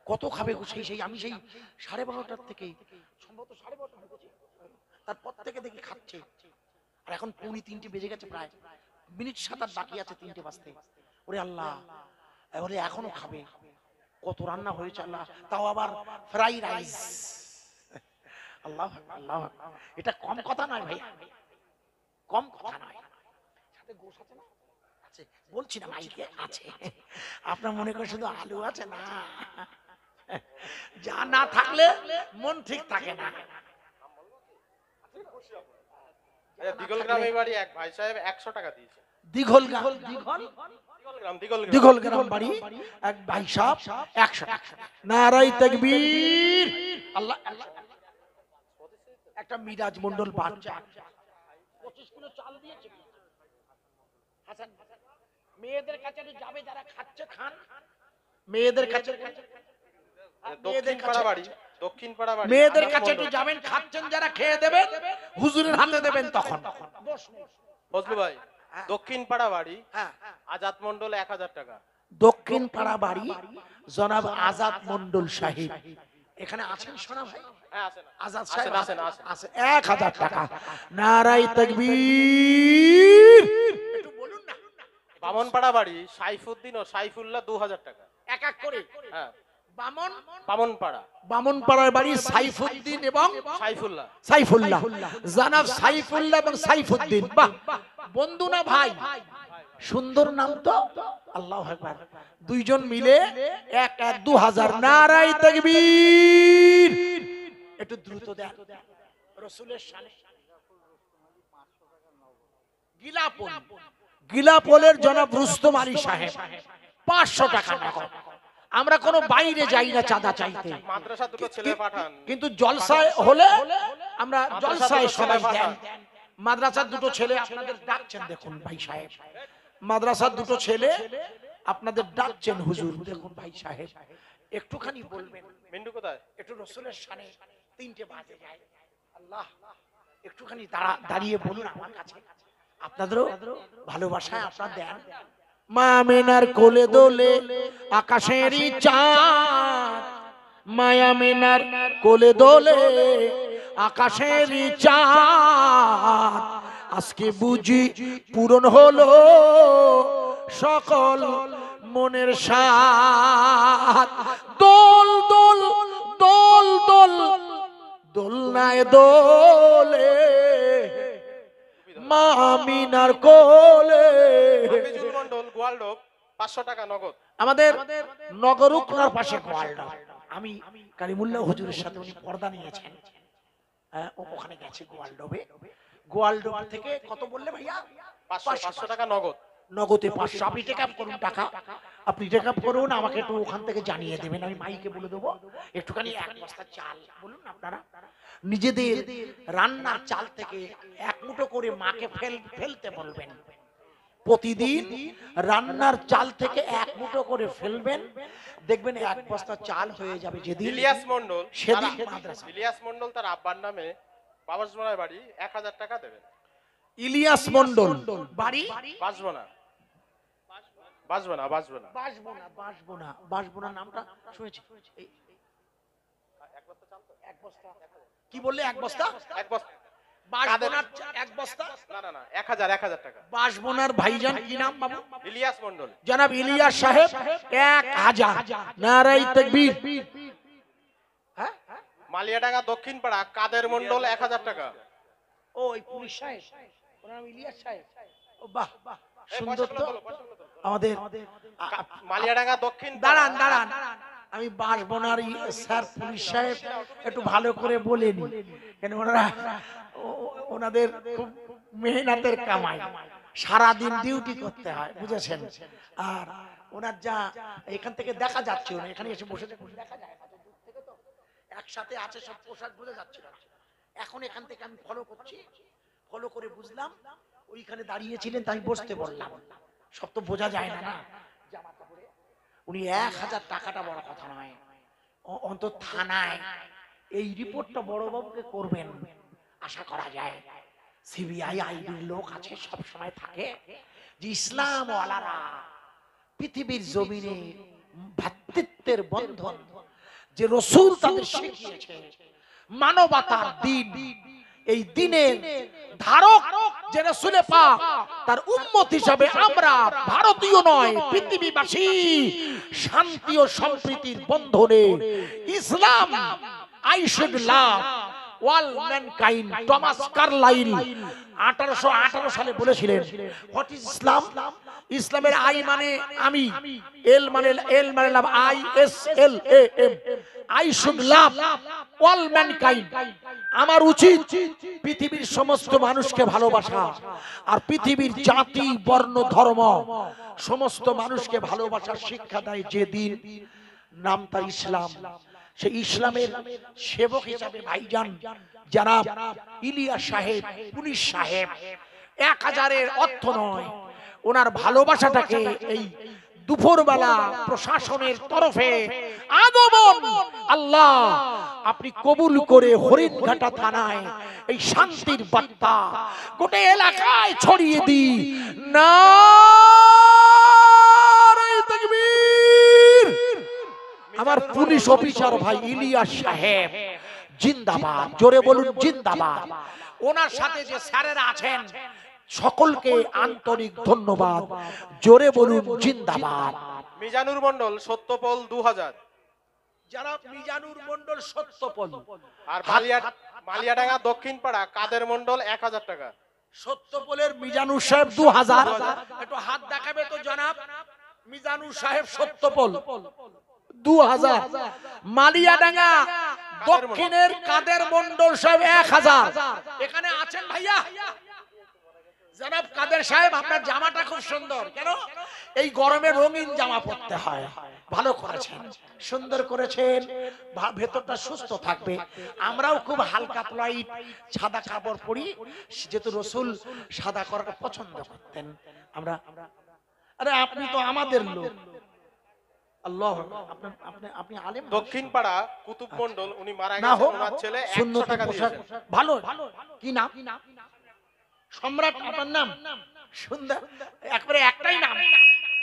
কত খাবে সেই আমি সেই 12:30টার থেকে সম্ভবত 12:30টা ঢুকেছি, তারপর থেকে দেখি খাচ্ছে। আর এখন 2:45 বেজে গেছে, প্রায় মিনিট 7-8 বাকি আছে 3টে বাজতে। ওরে আল্লাহ, ওরে এখনো খাবে। কত রান্না হয়েছে আল্লাহ, তাও আবার ফ্রাই রাইস। আল্লাহ আল্লাহ, এটা কম কথা নয় ভাই, কম কথা নয়। সাথে গোশ আছে না? আছে, বলছি না মাইকে আছে। আপনার মনে করে শুধু আলু আছে না, যা না থাকলে মন ঠিক থাকে না। দিগল গ্রামে বাড়ি এক ভাই সাহেব 100 টাকা দিয়েছে। দিঘল গ্রাম বাড়ি এক ভাই সাহেব 100 টাকা। নারাই তাকবীর। আল্লাহ, একটা মিরাজ মন্ডল বাচ্চা 25 কিলো চাল দিয়েছে। হাসান মেয়েদের কাছে যাবে, যারা খাচ্ছে খান, মেয়েদের কাছে মেয়েদের কাছে একটু যাবেন, খাচ্ছেন যারা খেয়ে দেবেন, হুজুরের হাতে দেবেন, তখন ফজলু ভাই দক্ষিণ পাড়া বাড়ি আজাদ মন্ডল 1000 টাকা। দক্ষিণ পাড়া বাড়ি জনাব আজাদ মন্ডল সাহেব এখানে আছেন সোনা ভাই? হ্যাঁ আছেন, আজাদ আছেন, সাহেব আছেন, আছেন। আছে 1000 টাকা। নারাই তাকবীর। একটু বলুন না। বামনপাড়া বাড়ি সাইফুদ্দিন ও সাইফুল্লাহ 2000 টাকা। এক এক করে। হ্যাঁ বামন বামনপাড়া বামনপাড়ার বাড়ি সাইফুদ্দিন এবং সাইফুল্লাহ। সাইফুল্লাহ, জানাব সাইফুল্লাহ এবং সাইফুদ্দিন। বাহ, বন্ধু না ভাই? সুন্দর নাম তো, আল্লাহু আকবার। দুইজন মিলে 2000। নারাই তাকবীর। একটু দ্রুত দেন রাসূলের শানে। গিলাপোল, গিলাপোলের জনাব রুস্তম আলী সাহেব 500 টাকা নগদ। আমরা কোনো বাইরে যাই না চাঁদা চাইতে, মাদ্রাসা দুটো ছেলে পাঠান। কিন্তু জলসায় হলে আমরা মাদ্রাসা জলসায় দুটো সবাই ছেলে দেন। পাঠান। মাদ্রাসার দুটো ছেলে আপনাদের ডাকছেন, দেখুন ভাই সাহেব, মাদ্রাসার দুটো ছেলে আপনাদের ডাকছেন হুজুর, দেখুন ভাই সাহেব একটুখানি বলবেন। মিন্টু কোথায়? একটু রাসূলের শানে 3টে বাজে যায়। আল্লাহ, একটুখানি দাঁড়িয়ে বলুন আমার কাছে, আপনাদেরও ভালোবাসায় আপনারা দেন। মা মেনার কোলে দোলে আকাশেরই চাঁদ, মায়া মেনার কোলে দোলে আকাশেরই চাঁদ, আজকে বুঝি পূরণ হলো সকল মনের সাথ। দোল দোল দোল দোল দোলনায় দোলে মা মিনার কোলে। হাফিজুল মন্ডল গোয়ালডোব 500 টাকা নগদ। আমাদের নগরুকনার পাশে গোয়ালডা। আমি কারিমুল্লাহ হুজুরের সাথে উনি পর্দা নিয়েছেন, ওখানে গেছে গোয়ালডোবে। গোয়ালডোব থেকে কত বললে ভাইয়া? 500 টাকা নগদ। নগদে 500। আপনি টেক আপ করুন টাকা, আপনি টেক আপ করুন, আমাকে একটু ওখান থেকে জানিয়ে দেবেন, আমি মাইকে বলে দেবো। একটুখানি 1 বস্তা চাল বলুন আপনারা, নিজেদের রান্নার চাল থেকে 1 মুঠো করে মাকে ফেলতে বলবেন। প্রতিদিন রান্নার চাল থেকে 1 মুঠো করে ফেলবেন, দেখবেন 1 বস্তা চাল হয়ে যাবে। যেদিন ইলিয়াস মন্ডল, সেদিন মাদ্রাসা। ইলিয়াস মন্ডল তার আব্বার নামে বাবাসমারার বাড়ি 1000 টাকা দেবেন। ইলিয়াস মন্ডল বাড়ি বাসবনা, বাসবনা, বাসবনা। বাসবোনা, বাসবোনা, বাসবোনা নামটা শুনেছি। এক বস্তা কি বললে? 1 বস্তা? এক বস্তা বাসবোনার 1 বস্তা? না না না, 1000 টাকা। বাসবোনার ভাইজান কি নাম বাবু? ইলিয়াস মন্ডল। জনাব ইলিয়াস সাহেব 1000। নারাই তাকবীর। হ্যাঁ, মালিয়াডাঙ্গা দক্ষিণ পাড়া কাদের মন্ডল 1000 টাকা। ও এই পুলিশ সাহেব, ওর নাম ইলিয়াস সাহেব। ও বাহ, সুন্দর তো আমাদের। মালিয়াডাঙ্গা দক্ষিণ দাঁড়ান দাঁড়ান, আমি বাসবোনার স্যার পুলিশ সাহেব একটু ভালো করে বলেনি, কেন ওনারা ওনাদের খুব মেহনতের কামাই, সারাদিন ডিউটি করতে হয়, বুঝেছেন। আর ওনার যা এখান থেকে দেখা যাচ্ছে, উনি এখানে এসে বসে দেখা যায় না, দূর থেকে তো একসাথে আছে সব পোশাক বোঝা যাচ্ছে না। এখন এখান থেকে আমি ফলো করছি, ফলো করে বুঝলাম ওইখানে দাঁড়িয়েছিলেন, তাই বসতে বললাম। সব তো বোঝা যায় না, জামা কাপড়ে। উনি 1000 টাকাটা বড় কথা নয়, অন্তত থানায় এই রিপোর্টটা বড়বাবুকে করবেন, আশা করা যায়। সিবিআই আইবির লোক আছে, সব সময় থাকে, যে ইসলাম ওয়ালারা পৃথিবীর জমিনে ভ্রাতৃত্বের বন্ধন যে রাসূল তাদের শিখিয়েছে, মানবতার দিন, এই দিনের ধারক যে রাসূল পাক, তার উম্মত হিসাবে আমরা ভারতীয় নয় পৃথিবীবাসী শান্তি ও সম্প্রীতির বন্ধনে ইসলাম I should love all mankind. Thomas Carlyle 1818 সালে বলেছিলেন, হোয়াট ইজ ইসলাম? ইসলামের আই মানে আমি, এল মানে লাভ, ISLAM, I should love all mankind. আমার উচিত পৃথিবীর সমস্ত মানুষকে ভালোবাসা, আর পৃথিবীর জাতি বর্ণ ধর্ম সমস্ত মানুষকে ভালোবাসার শিক্ষা দেয় যে দিন, নাম তার ইসলাম। সেই ইসলামের সেবক হিসাবে ভাইজান জনাব ইলিয়াস সাহেব পুলিশ সাহেব 1000-এর অর্থ নয়, ওনার ভালোবাসাটাকে এই দুপুরবেলা প্রশাসনের তরফে আগমন আল্লাহ আপনি কবুল করে হরিণঘাটা থানায় এই শান্তির বার্তা গোটা এলাকায় ছড়িয়ে দিই। নারে তাকবীর। আমার পুলিশ অফিসার ভাই ইলিয়াস সাহেব জিন্দাবাদ, জোরে বলুন জিন্দাবাদ। ওনার সাথে যে স্যারেরা আছেন সকলকে আন্তরিক ধন্যবাদ, জোরে বলুন জিন্দাবাদ। মিজানুর মন্ডল সত্যপল 2000, যারা মিজানুর মন্ডল সত্যপল, আর মালিয়াডাঙ্গা দক্ষিণ পাড়া কাদের মন্ডল 1000 টাকা। সত্যপলের মিজানুর সাহেব 2000, একটু হাত দেখাবে তো জনাব। মিজানুর সাহেব সত্যপল 2000, মালিয়াডাঙ্গা দক্ষিণের কাদের মন্ডল সাহেব 1000। এখানে আছেন ভাইয়া জনাব কাদের সাহেব, আপনার জামাটা খুব সুন্দর। কেন এই গরমে রঙিন জামা পরতে হয়? ভালো করেছেন, সুন্দর করেছেন, ভেতরটা সুস্থ থাকবে। আমরাও খুব হালকা প্লাইট সাদা কাপড় পরি, যেহেতু রসুল সাদা করাটা পছন্দ করতেন। আমরা আরে আপনি তো আমাদের লোক। আল্লাহ, আপনি আলেম। দক্ষিণ পাড়া কুতুব মন্ডল, উনি মারা না গেছেন, হোক, ওনার ছেলে 100 সুন্নতি টাকা পোশাক। দিয়েছেন। ভালো, কি নাম? সম্রাট আপনার নাম? সুন্দর, একবারে একটাই নাম।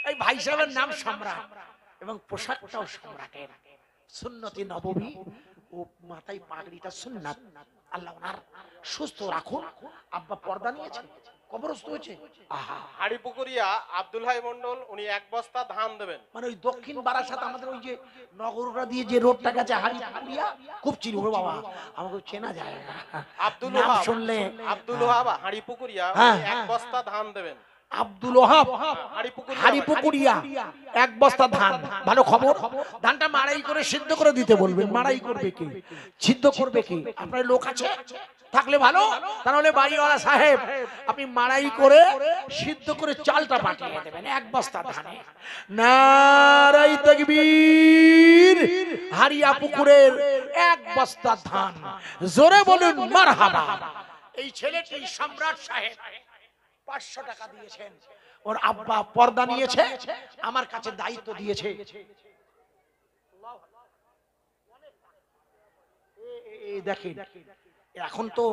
এই ভাই সাহেবের নাম সম্রাট এবং পোশাকটাও সম্রাটের। সুন্নতি নববী ও মাথায় পাগড়িটা সুন্নাত। আল্লাহ ওনার সুস্থ রাখুন। আব্বা পর্দা নিয়েছে, কবরস্থ হয়েছে। আহা, হাড়িপুকুরিয়া আব্দুল হাই মন্ডল, উনি 1 বস্তা ধান দেবেন। মানে ওই দক্ষিণ বারাসাত আমাদের ওই যে নগররা দিয়ে যে রোডটা গেছে হাড়িপুকুরিয়া, খুব চিনি ওরে বাবা, আমাকে চেনা যায় না। আব্দুল নাম ওহাব শুনলে আব্দুল ওহাব হাড়িপুকুরিয়া, হ্যাঁ, 1 বস্তা ধান দেবেন। আব্দুল ওহাব হাড়িপুকুরিয়া হাড়িপুকুরিয়া 1 বস্তা ধান। ভালো খবর। ধানটা মাড়াই করে সিদ্ধ করে দিতে বলবেন। মাড়াই করবে কি, সিদ্ধ করবে কি? আপনার লোক আছে থাকলে ভালো, তাহলে বাড়িওয়ালা সাহেব আপনি মাড়াই করে সিদ্ধ করে চালটা পাঠিয়ে দেবেন 1 বস্তা ধানে। নারাই তাকবীর। হারিয়া পুকুরের 1 বস্তা ধান, জোরে বলুন মারহাবা। এই ছেলেটি সম্রাট সাহেব 500 টাকা দিয়েছেন। ওর আব্বা পর্দা নিয়েছে, আমার কাছে দায়িত্ব দিয়েছে। দেখেন এখন তো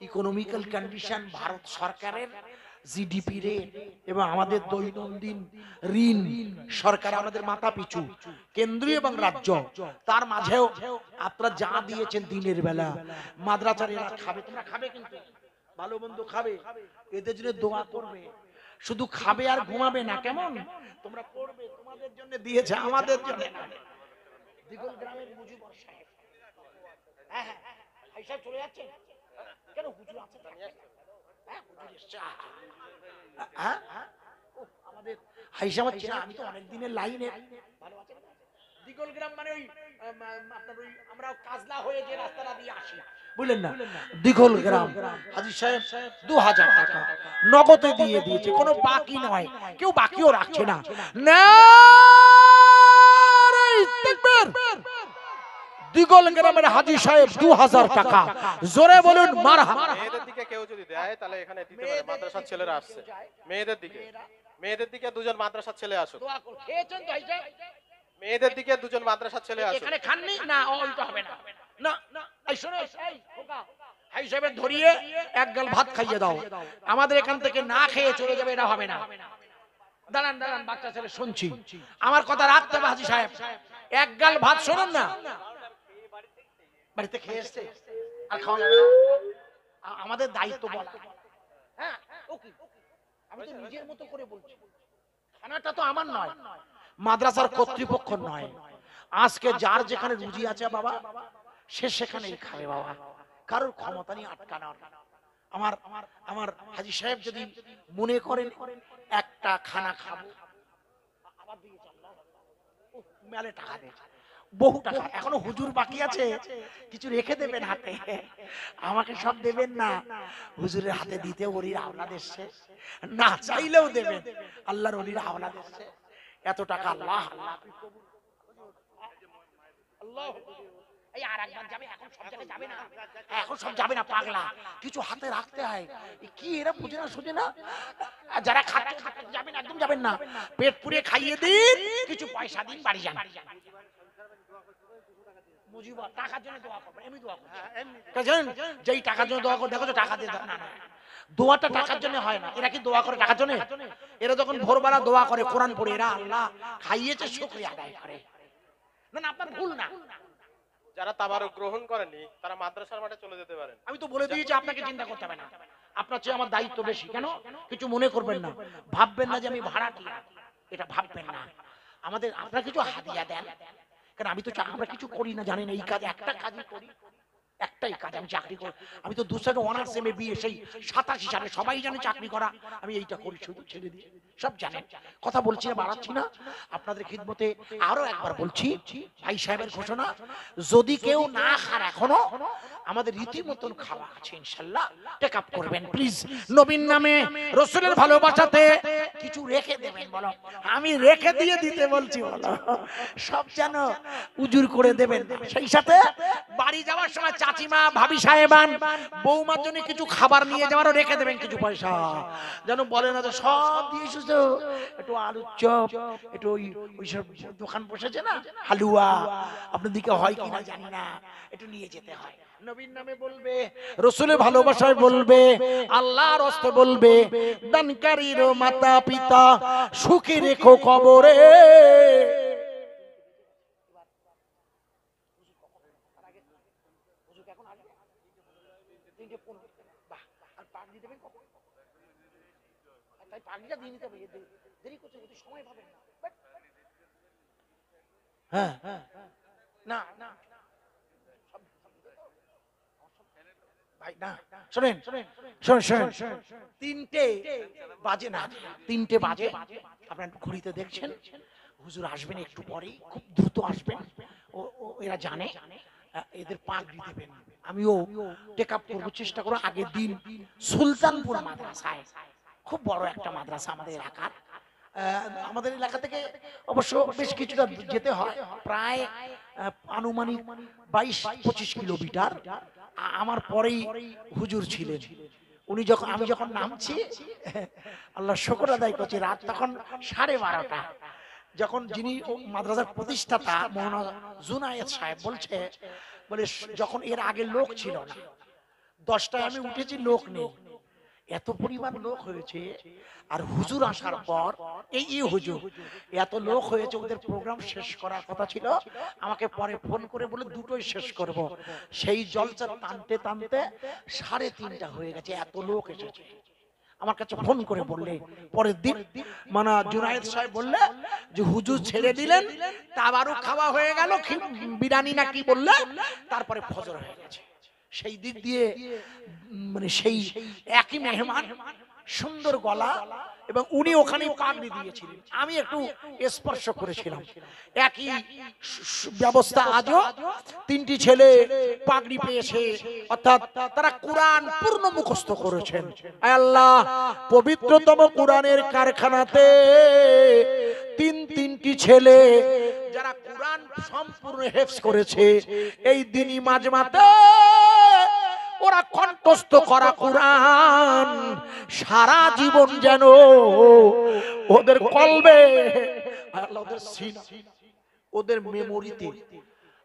ইকোনমিক্যাল কন্ডিশন ভারত সরকারের জিডিপি রেট এবং আমাদের দৈনন্দিন ঋণ সরকার আমাদের মাথা পিছু, কেন্দ্রীয় এবং রাজ্য, তার মাঝেও আপনারা যা দিয়েছেন দিনের বেলা মাদ্রাসার এরা খাবে, তোমরা খাবে কিন্তু ভালো মন্দ খাবে, এদের জন্য দোয়া করবে। শুধু খাবে আর ঘুমাবে না, কেমন? তোমরা পড়বে, তোমাদের জন্য দিয়েছে, আমাদের জন্য না। দিগল গ্রামের মুজিবর সাহেব, হ্যাঁ হ্যাঁ ভাই সাহেব চলে যাচ্ছে কেন? হুজুর আছে, হ্যাঁ হুজুর এসছে। হ্যাঁ আমাদের হাইসা আমার চেনা, আমি তো অনেক দিনের লাইনে। ভালো আছে দিগল গ্রাম মানে ওই আপনার ওই আমরা কাজলা হয়ে যে রাস্তাটা দিয়ে আসি, বুঝলেন না? দিগল গ্রাম হাজী সাহেব 2000 টাকা নগদে দিয়ে দিয়েছে, কোনো বাকি নয়, কেউ বাকিও রাখছে না। নারায়ে তাকবীর। দিগল গ্রামের হাজী সাহেব 2000 টাকা, জোরে বলুন মারহাবা। মেয়েদের দিকে কেউ যদি দেয় তাহলে এখানে দিতে পারে, মাদ্রাসার ছেলেরা আসছে। মেয়েদের দিকে 2 জন মাদ্রাসার ছেলে আসুক। দোয়া করো। খেয়েছেন তো হাইজা? মেয়েদের দিকে 2 জন মাদ্রাসার ছেলে আসুক। এখানে খাননি না, ওইটা হবে না। না না, এই শুনে এই খোকা হাই সাহেবের ধরিয়ে 1 গাল ভাত খাইয়ে দাও। আমাদের এখান থেকে না খেয়ে চলে যাবে, এটা হবে না। দাঁড়ান দাঁড়ান, বাচ্চা ছেলে শুনছি, আমার কথা রাখতে হবে হাজী সাহেব। 1 গাল ভাত শুনুন না, বাড়িতে খেয়ে এসছে আর খাওয়া যাবে না। আমাদের দায়িত্ব বলা, হ্যাঁ ওকে, আমি তো নিজের মতো করে বলছি, খানাটা তো আমার নয়, মাদ্রাসার কর্তৃপক্ষ নয়। আজকে যার যেখানে রুজি আছে বাবা, সে সেখানেই খাবে বাবা, কারোর ক্ষমতা নেই আটকানোর। আমার আমার আমার হাজী সাহেব যদি মনে করেন একটা খানা খাবো, আবার দিয়ে চললাম মেলে টাকা দেয়, বহু টাকা, এখনো হুজুর বাকি আছে, কিছু রেখে দেবেন হাতে, আমাকে সব দেবেন না, হুজুরের হাতে দিতে ওলির আওলাদ এসছে, না চাইলেও দেবেন, আল্লাহর ওলির আওলাদ এসছে, এত টাকা আল্লাহ আল্লাহ আল্লাহ। এই আরেকবার যাবে, এখন সব জায়গায় যাবে না, এখন সব যাবে না পাগলা, কিছু হাতে রাখতে হয়। কি এরা বুঝে না শুনে না, যারা খাচ্ছে যাবেন, একদম যাবেন না, পেট পুড়িয়ে খাইয়ে দিন, কিছু পয়সা দিন, বাড়ি যান। টাকার জন্য দোয়া করবেন, এমনি দোয়া করবেন, যেই টাকার জন্য দোয়া করে, দেখো তো টাকা দিয়ে না না, দোয়াটা টাকার জন্য হয় না। এরা কি দোয়া করে টাকার জন্য? এরা যখন ভোরবেলা দোয়া করে কোরআন পড়ে, এরা আল্লাহ খাইয়েছে শুকরিয়া আদায় করে। না না, আপনার ভুল না। যারা তাবারক গ্রহণ করেনি তারা মাদ্রাসার মাঠে চলে যেতে পারেন। আমি তো বলে দিয়েছি, আপনাকে চিন্তা করতে হবে না। আপনার চেয়ে আমার দায়িত্ব বেশি। কেন? কিছু মনে করবেন না, ভাববেন না যে আমি ভাড়াটিয়া, এটা ভাববেন না। আমাদের আপনারা কিছু হাদিয়া দেন, কারণ আমি তো আমরা কিছু করি না, জানেন। এই কাজ একটা কাজই করি, একটাই কাজ, আমি চাকরি করি। আমি তো দুসরা অনার্স এম এ বিএ সেই 87 সালে, সবাই জানে চাকরি করা, আমি এইটা করি শুধু, ছেড়ে দিয়ে সব জানেন। কথা বলছি না, বাড়াচ্ছি না, আপনাদের খিদমতে আরো একবার বলছি, ভাই সাহেবের ঘোষণা, যদি কেউ না খান এখনো, আমাদের রীতিমতন খাওয়া আছে ইনশাআল্লাহ, টেক আপ করবেন প্লিজ। নবীর নামে, রাসূলের ভালোবাসাতে কিছু রেখে দেবেন। বলো, আমি রেখে দিয়ে দিতে বলছি, বলো সব যেন উজুর করে দেবেন। সেই সাথে বাড়ি যাওয়ার সময় চাচিমা, ভাবি সাহেবান, বৌমার জন্য কিছু খাবার নিয়ে যাওয়ারও রেখে দেবেন কিছু পয়সা, যেন বলে না যে সব দিয়ে এসেছো। একটু আলুর চপ, একটু ওইসব দোকান বসেছে না হালুয়া, আপনার দিকে হয় কিনা জানি না, একটু নিয়ে যেতে হয়। নবীর নামে বলবে, রাসূলের ভালোবাসায় বলবে, আল্লাহর হস্তে বলবে, দানকারীর মাতা পিতা সুখে রেখো কবরে। হ্যাঁ না না ভাই না, শুনেন শুনেন শুনেন, 3টে বাজে না, 3টে বাজে। আপনারা ঘড়িতে দেখছেন, হুজুর আসবেন একটু পরেই, খুব দ্রুত আসবেন। এরা জানে, এদের পাগড়ি দেবেন। আমিও টেক আপ করবো, চেষ্টা করবো। আগের দিন সুলতানপুর মাদ্রাসায়, খুব বড় একটা মাদ্রাসা আমাদের এলাকার, আমাদের এলাকা থেকে অবশ্য বেশ কিছুটা যেতে হয়, প্রায় আনুমানিক 22-25 কিলোমিটার। আমার পরেই হুজুর ছিলেন। উনি যখন, আমি যখন নামছি, আল্লাহ শুকর আদায় করছি, রাত তখন 12:30। যখন যিনি মাদ্রাসার প্রতিষ্ঠাতা মৌলানা জুনায়েদ সাহেব বলছে, বলে যখন এর আগে লোক ছিল না, 10টায় আমি উঠেছি, লোক নেই, এত পরিমাণ লোক হয়েছে। আর হুজুর আসার পর এই হুজুর এত লোক হয়েছে, ওদের প্রোগ্রাম শেষ করার কথা ছিল, আমাকে পরে ফোন করে বলে 2টোই শেষ করব। সেই জলসা টানতে টানতে 3:30 হয়ে গেছে, এত লোক এসেছে। আমার কাছে ফোন করে বললে, পরের দিন মানে জুনায়েদ সাহেব বললে যে হুজুর ছেড়ে দিলেন, তাবারুক খাওয়া হয়ে গেল, বিরিয়ানি না কি বললে, তারপরে ফজর হয়ে গেছে। সেই দিক দিয়ে মানে সেই একই মেহমান, সুন্দর গলা, এবং উনি ওখানে পাগড়ি দিয়েছিলেন, আমি একটু স্পর্শ করেছিলাম। একই ব্যবস্থা আজও 3টি ছেলে পাগড়ি পেয়েছে, অর্থাৎ তারা কোরআন পূর্ণ মুখস্থ করেছেন। আল্লাহ পবিত্রতম কোরআনের কারখানাতে 3টি ছেলে যারা কোরআন সম্পূর্ণ হেফজ করেছে, এই দিনই মাজমাতে ওরা কণ্ঠস্থ করা কোরআন সারা জীবন যেন ওদের কলবে, আল্লাহ ওদের সিনা, ওদের মেমোরিতে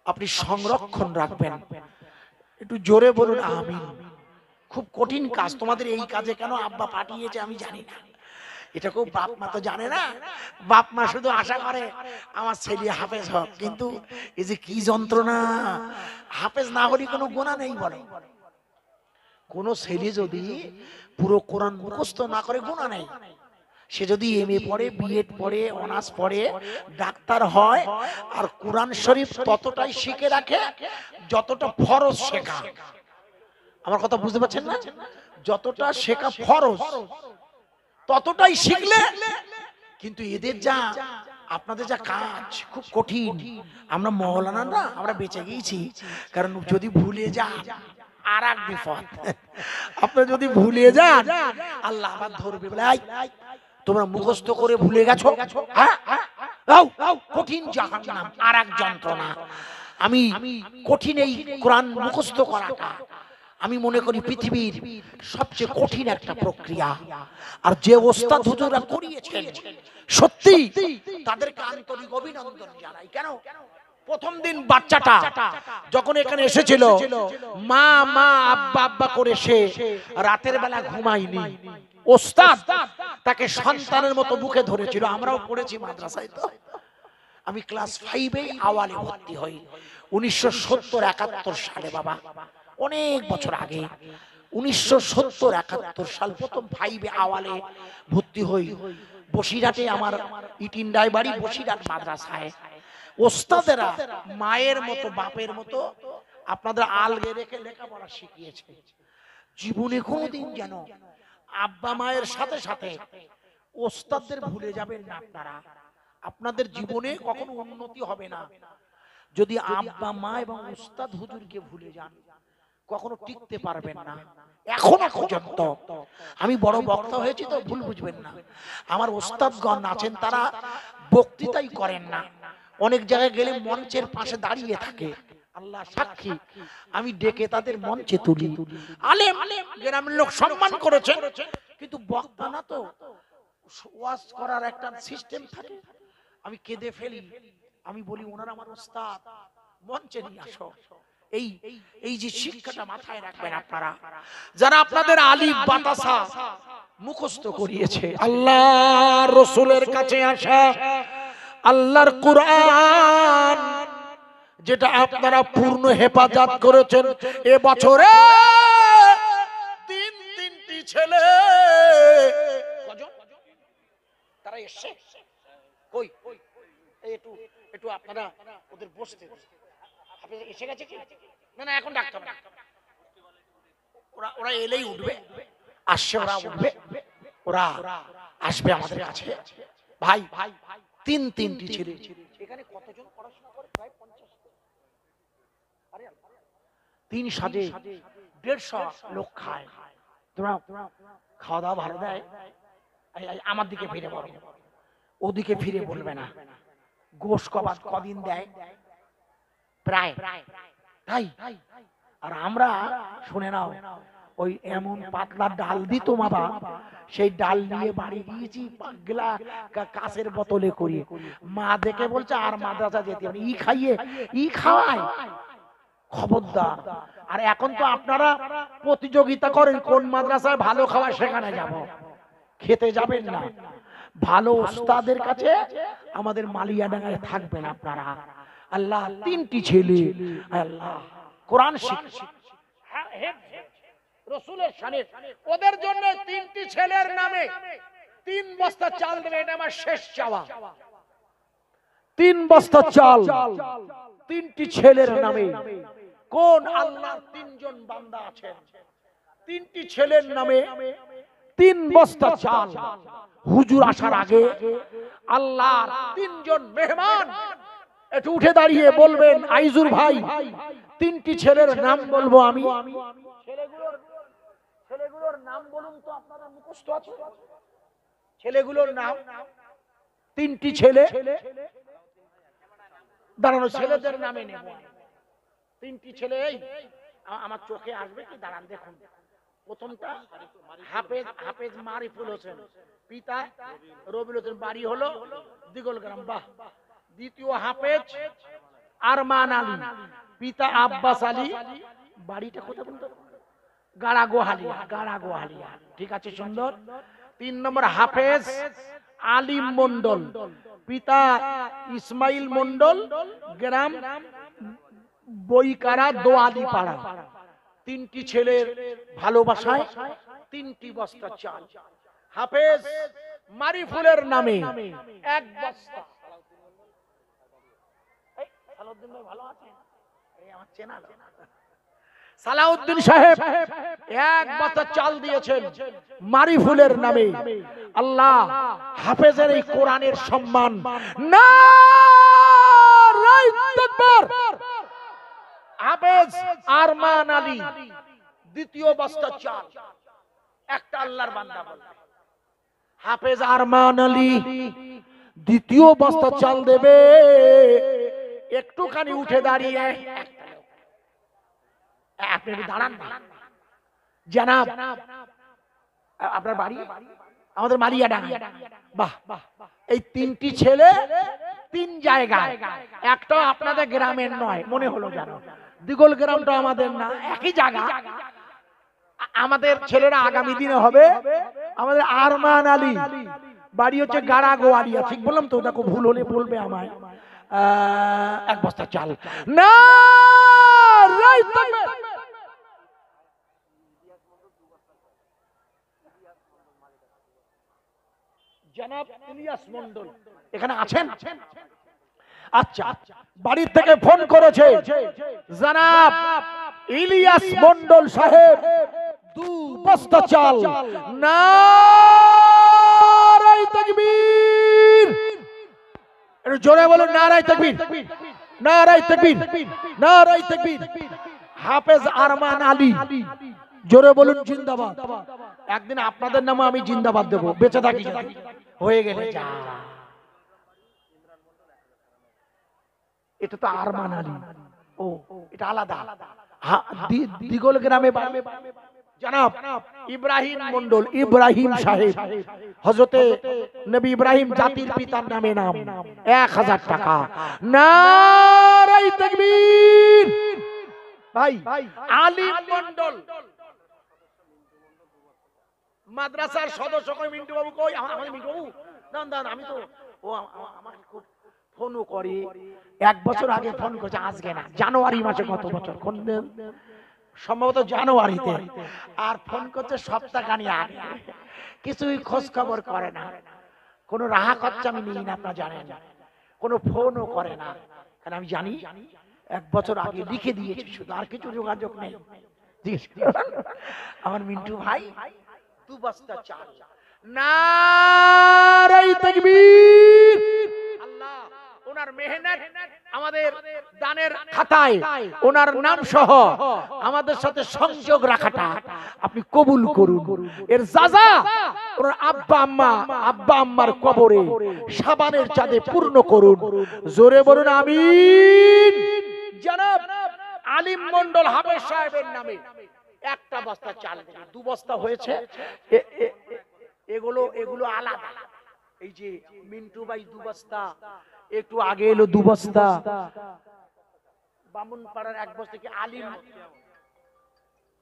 আপনি সংরক্ষণ রাখবেন। একটু জোরে বলুন আমিন। খুব কঠিন কাজ তোমাদের এই কাজে, কেন আব্বা পাঠিয়েছে আমি জানি না, এটা খুব বাপ মা তো জানে না। বাপ মা শুধু আশা করে আমার ছেলে হাফেজ হোক, কিন্তু এই যে কি যন্ত্রণা, হাফেজ না হলে কোনো গুনাহ নেই। বলে কোন ছেলে যদি পুরো কোরআন মুখস্থ না করে গুনাহ নেই, সে যদি এমএ পড়ে, বিএড পড়ে, অনার্স পড়ে, ডাক্তার হয়, আর কোরআন শরীফ ততটাই শিখে রাখে যতটা ফরজ শেখা। আমার কথা বুঝতে পারছেন না? যতটা শেখা ফরজ ততটাই শিখলে, কিন্তু এদের যা, আপনাদের যা কাজ খুব কঠিন। আমরা মওলানা না, আমরা বেঁচে গিয়েছি, কারণ যদি ভুলে যান আর এক বিপদ। আপনি যদি ভুলে যান, আল্লাহ আবার ধরবে, বলে তোমরা মুখস্থ করে ভুলে গেছো, কঠিন জাহান্নাম, আর এক যন্ত্রণা। আমি কঠিন এই কোরআন মুখস্থ করাটা আমি মনে করি পৃথিবীর সবচেয়ে কঠিন একটা প্রক্রিয়া। আর যে ওস্তাদ হুজুররা করিয়েছেন, সত্যি তাদেরকে আন্তরিক অভিনন্দন জানাই। কেন? প্রথম দিন বাচ্চাটা যখন এখানে এসেছিল, মা মা আব্বা আব্বা করে সে রাতের বেলা ঘুমায়নি। ওস্তাদ তাকে সন্তানের মতো বুকে ধরেছিল। আমরাও পড়েছি মাদ্রাসায়, তো আমি ক্লাস 5-এ আওয়ালে ভর্তি হই 1970-71 সালে। বাবা অনেক বছর আগে 1970-71 সাল প্রথম 5-এ আওয়ালে ভর্তি হই। বসিরহাটে আমার ইটিন্ডাই বাড়ি, বসিরহাট মাদ্রাসায়। ওস্তাদেরা মায়ের মতো বাপের মতো আপনাদের আলগে রেখে লেখাপড়া শিখিয়েছে। জীবনে কোনোদিন যেন আব্বা মায়ের সাথে সাথে ওস্তাদদের ভুলে যাবেন না আপনারা। আপনাদের জীবনে কখনো উন্নতি হবে না যদি আব্বা মা এবং উস্তাদ হুজুরকে ভুলে যান, কখনো টিকতে পারবেন না। এখনো পর্যন্ত আমি বড় বক্তা হয়েছি তো ভুল বুঝবেন না, আমার ওস্তাদগণ আছেন তারা বক্তৃতাই করেন না, অনেক জায়গায় গেলে মঞ্চের পাশে দাঁড়িয়ে থাকে। আল্লাহ সাক্ষী, আমি ডেকে তাদের মঞ্চে তুলি। আলেম গ্রামের লোক সম্মান করেছে, কিন্তু বক্তা না তো, ওয়াজ করার একটা সিস্টেম থাকে। আমি কেঁদে ফেলি, আমি বলি ওনারা আমার ওস্তাদ, মঞ্চে নিয়ে আসো। এই যে শিক্ষাটা মাথায় রাখবেন আপনারা, যারা আপনাদের আলিফ বাতাসা মুখস্থ করিয়েছে, আল্লাহর রাসূলের কাছে আসা আল্লাহর কুরআন যেটা আপনারা পূর্ণ হেফাজত করেছেন, এ বছরে তিনটি ছেলে তারা এসে কই একটু আপনারা ওদের বসতে এসে গেছে কি না? না এখন ডাকতে হবে, ওরা এলেই উঠবে, আসছে ওরা উঠবে, ওরা আসবে আমাদের কাছে। ভাই তিনটি ছেলে, এখানে কতজন পড়াশোনা করে? প্রায় 50। আরে 3 সাজে 150 লোক খায়। তোমরা খাওয়া দাওয়া ভালো দেয়? আমার দিকে ফিরে বলো, ওদিকে ফিরে বলবে না। গোশ কবাদ কদিন দেয়? প্রায় তাই। আর আমরা শুনে নাও, ওই এমন পাতলা ডাল দিত বাবা, সেই ডাল নিয়ে বাড়ি গিয়েছি পাগলা কাঁচের বোতলে করে। মা দেখে বলছে আর মাদ্রাসা যেতে হবে, ই খাওয়ায়, খবরদার। আর এখন তো আপনারা প্রতিযোগিতা করেন কোন মাদ্রাসায় ভালো খাওয়ায় সেখানে যাব, খেতে যাবেন না। ভালো ওস্তাদের কাছে আমাদের মালিয়াডাঙ্গায় থাকবেন আপনারা। আল্লাহ 3টি ছেলে, আল্লাহ কোরআন শিখছে রাসূলের শানে, ওদের জন্য 3টি ছেলের নামে 3 বস্তা চাল দেবে, এটা আমার শেষ চাওয়া। 3 বস্তা চাল 3টি ছেলের নামে। কোন আল্লাহর 3 জন বান্দা আছেন, 3টি ছেলের নামে 3 বস্তা চাল। হুজুর আসার আগে আল্লাহর 3 জন মেহমান একটু উঠে দাঁড়িয়ে বলবেন, আইজুর ভাই 3টি ছেলের নাম বলবো আমি। ছেলেগুলোর নাম বলুন তো, আপনারা মুখস্থ আছে? ছেলেগুলোর নাম 3টি ছেলে, দাঁড়ানো ছেলেদের নামে নেব। 3টি ছেলে, এই আমার চোখে আসবে কি? দাঁড়ান দেখুন। প্রথমটা হাফেজ মারিফুল হোসেন, পিতা রবিউল হোসেন, বাড়ি হলো দিগলগ্রাম। বাহ। দ্বিতীয় হাফেজ আরমান আলী, পিতা আব্বাস আলী, বাড়িটা কোথায় বলতো? গাড়াগোহালিয়া। ঠিক আছে, সুন্দর। 3 নম্বর হাফেজ আলিম মন্ডল, পিতা ইসমাইল মন্ডল, গ্রাম বইকারা দোয়ালি পাড়া। 3টি ছেলের ভালোবাসায় 3টি বস্তা চাল। হাফেজ মারিফুলের নামে 1 বস্তা। ভালো আছেন? আমার চেনা সালাউদ্দিন সাহেব 1 বস্তা চাল দিয়েছেন মারিফুলের নামে। আল্লাহ হাফেজের এই কোরআনের সম্মান। নারায়ে তাকবীর। হাফেজ আরমান আলী 2য় বস্তা চাল, একটা আল্লাহর বান্দা বলবে। হাফেজ আরমান আলী 2য় বস্তা চাল দেবে। একটুখানি উঠে দাঁড়িয়ে, আপনি দাঁড়ান না জানাব, আপনার বাড়ি আমাদের মালিয়াডাঙ্গা। বাহ। এই 3টি ছেলে 3 জায়গায়, একটা আপনাদের গ্রামের নয় মনে হলো, জানো দিগল গ্রামটা আমাদের না, একই জায়গা। আমাদের ছেলেরা আগামী দিনে হবে আমাদের আরমান আলী, বাড়ি হচ্ছে গাড়াগোয়ালিয়া। ঠিক বললাম তো? দেখো ভুল হলে বলবে আমায়। এক বস্তা চাল। না জনাব ইলিয়াস মন্ডল এখানে আছেন? আচ্ছা, বাড়ি থেকে ফোন করেছে জনাব ইলিয়াস মন্ডল সাহেব 2 বস্তা চাল। নারায়ে তাকবীর, একটু জোরে বলুন নারায়ে তাকবীর, নারায়ে তাকবীর, নারায়ে তাকবীর। হাফেজ আরমান আলী, জোরে বলুন জিন্দাবাদ। একদিন আপনাদের নামে আমি জিন্দাবাদ দেবো, বেঁচে থাকি হয়ে গেলে। যা, এটা তো আরমান আলী, ও এটা আলাদা। দিগল গ্রামে জনাব ইব্রাহিম মন্ডল, ইব্রাহিম সাহেব, হযরতে নবী ইব্রাহিম জাতির পিতার নামে নাম, 1000 টাকা। নারায়ে তাকবীর। ভাই আলিম মন্ডল মাদ্রাসার সদস্য কই? মিন্টু বাবু কই? আমাদের মিন্টু বাবু দান দান। আমি তো ও আমাকে খুব ফোনও করে, 1 বছর আগে ফোন করেছে, আজকে না, জানুয়ারি মাসে, গত বছর সম্ভবত জানুয়ারিতে, আর ফোন করছে সপ্তাহখানি আগে। কিছুই খোঁজ খবর করে না, কোনো রাহা খরচা আমি নিই না, আপনারা জানেন, কোনো ফোনও করে না। কারণ আমি জানি 1 বছর আগে লিখে দিয়েছি, শুধু আর কিছু যোগাযোগ নেই। আমার মিন্টু ভাই 2 বস্তা চাল। নারায়ে তাকবীর। আল্লাহ ওনার মেহনত আমাদের দানের খাতায় ওনার নাম সহ আমাদের সাথে সংযোগ রাখাটা আপনি কবুল করুন। এর যাজা ওনার আব্বা আম্মার কবরে শাবানের চাঁদে পূর্ণ করুন। জোরে বলুন আমিন। জনাব আলিম মন্ডল হাফেজ সাহেবের নামে 1টা বস্তা চাল, 2 বস্তা হয়েছে। এগুলো আলাদা। এই যে মিন্টু ভাই 2 বস্তা, একটু আগে এলো 2 বস্তা, বামুনপাড়ার 1 বস্তা কি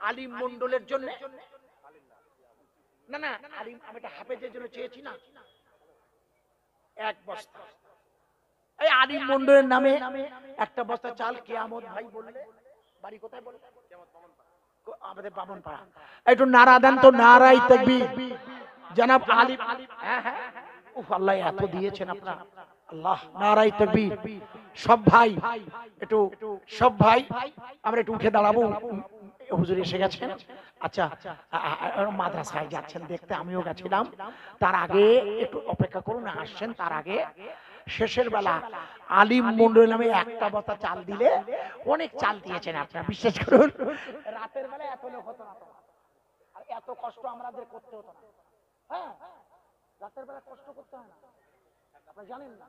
আলিম মন্ডলের জন্য? না না, আলিম আমি এটা হাফেজের জন্য চেয়েছি না, 1 বস্তা। এই আলিম মন্ডলের নামে 1টা বস্তা চাল। কিয়ামত ভাই বললে বাড়ি কোথায় বললে? আমাদের বামুনপাড়া। একটু নারা দেন তো, নারায়ে তাকবীর। জনাব আলিম, হ্যাঁ হ্যাঁ, আল্লাহ এত দিয়েছেন আপনারা, আল্লাহ, নারায়ে তাকবীর। সব ভাই একটু, সব ভাই আমরা একটু উঠে দাঁড়াবো। হুজুর এসে গেছেন। আচ্ছা, মাদ্রাসায় যাচ্ছেন দেখতে, আমিও গেছিলাম। তার আগে একটু অপেক্ষা করুন, আসছেন। তার আগে শেষের বেলা আলিম মন্ডল নামে 1টা বস্তা চাল দিলে, অনেক চাল দিয়েছেন আপনারা, বিশ্বাস করুন। রাতের বেলা এত লোক হতো না, আর এত কষ্ট আমাদের করতে হতো না। হ্যাঁ, রাতের বেলা কষ্ট করতে হয় না, আপনারা জানেন না,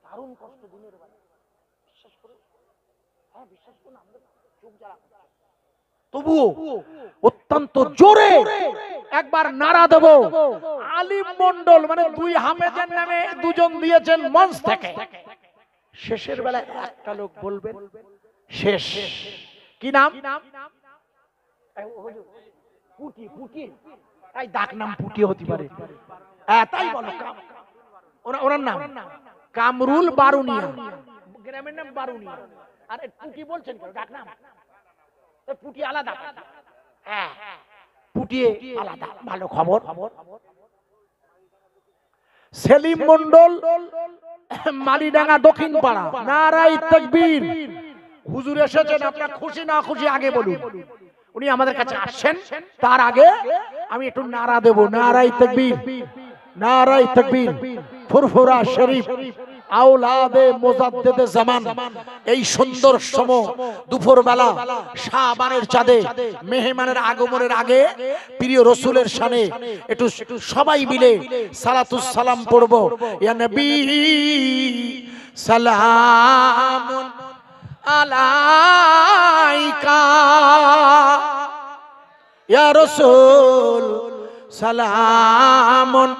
দারুণ কষ্ট দিনের বেলা, বিশ্বাস করুন। হ্যাঁ, বিশ্বাস করুন, আমাদের চোখ জ্বালা। তবুও অত্যন্ত জোরে একবার নারা দেব। আলিম মন্ডল মানে 2 হাফেজের নামে 2 জন দিয়েছেন মঞ্চ থেকে। শেষের বেলা 1টা লোক বলবেন শেষ। কি নাম? পুটি। পুটি, তাই ডাক নাম পুটি হতে পারে। তাই বলো, ওনার নাম কামরুল বারুনিয়া, গ্রামের নাম বারুনিয়া। আর পুটি বলছেন কেন? ডাক নাম পুটি আলাদা। হ্যাঁ, পুটি আলাদা। ভালো খবর। সেলিম মন্ডল, মালিডাঙ্গা দক্ষিণ পাড়া। নারায়ে তাকবীর। হুজুর এসেছেন, আপনারা খুশি না খুশি আগে বলুন। উনি আমাদের কাছে আসছেন, তার আগে আমি একটু নারা দেব। নারায়ে তাকবীর, নারায়ে তাকবীর। ফুরফুরা শরীফ আওলাদে মুজাদ্দিদে জামান। এই সুন্দর সময় দুপুর বেলা শাবানের চাঁদে মেহমানের আগমনের আগে প্রিয় রাসূলের শানে একটু সবাই মিলে সালাতুস সালাম পড়ব। ইয়া নবী সালামুন আলাইকা, ইয়া রাসূল সালামুন,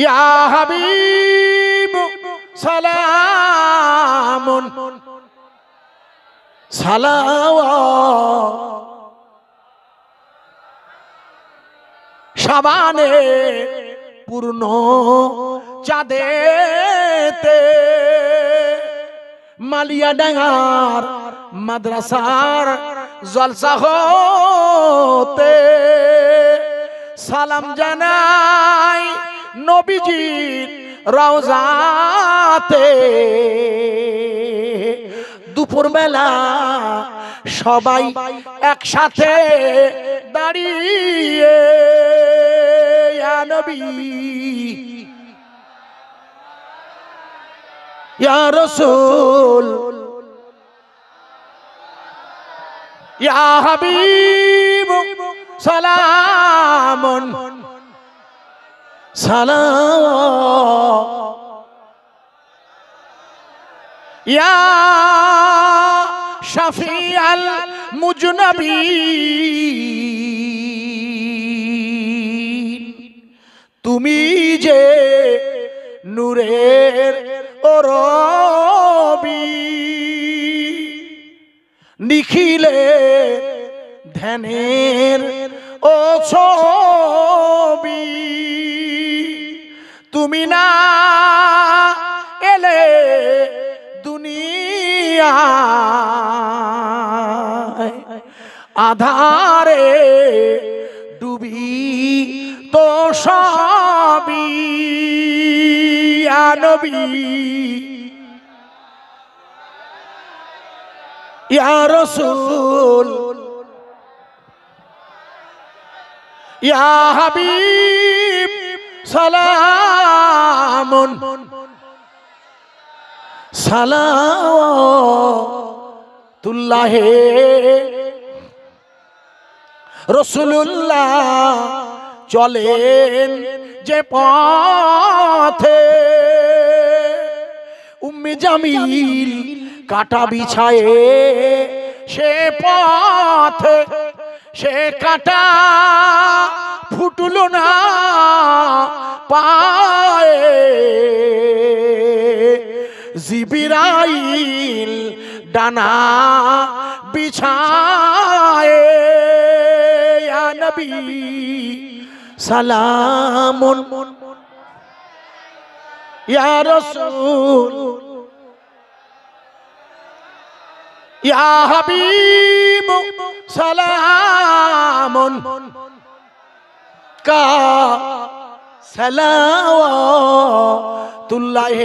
ইয়া হাবিব সালামুন, সালাওয়াত শাবানে পূর্ণ চাঁদেতে মালিয়া ডাঙ্গার মাদ্রাসার জলসা হতে সালাম জানাই নবীজির রওজাতে দুপুরবেলা সবাই একসাথে দাঁড়িয়ে ইয়া নবী ইয়া রাসূল ইয়া হাবিব সালামুন সালাম ইয়া শাফিআল মুজনাবিন তুমি যে নূরের রবি নিখিলে ধ্যানের ও ছবি তুমি না এলে দুনিয়ায় আধারে ডুবি তো সবই ইয়া নবী ইয়া রাসূল ইয়া হাবিব সালামুন সালাওয়াতুল্লাহ রাসূলুল্লাহ চলেন যে পথে উম্মে জামিল কাটা বিছায়ে সে পথে সে কাটা ফুটলো না পায়ে জিবরাইল ডানা বিছায়ে ইয়া নবী সালামুন ইয়া রাসূল ইয়া হাবিব সালামুন কা সালাওয়াতুল্লাহ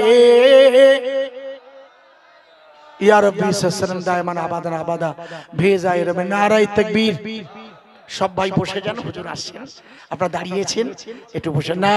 ইয়া রব্বি সাল্লাম দায়মান আবাদান আবাদা ভেজায়ে রবে নারায়ে তাকবীর। সব ভাই বসে যান, হুজুর আসছেন, আপনারা দাঁড়িয়েছেন, একটু বসে না।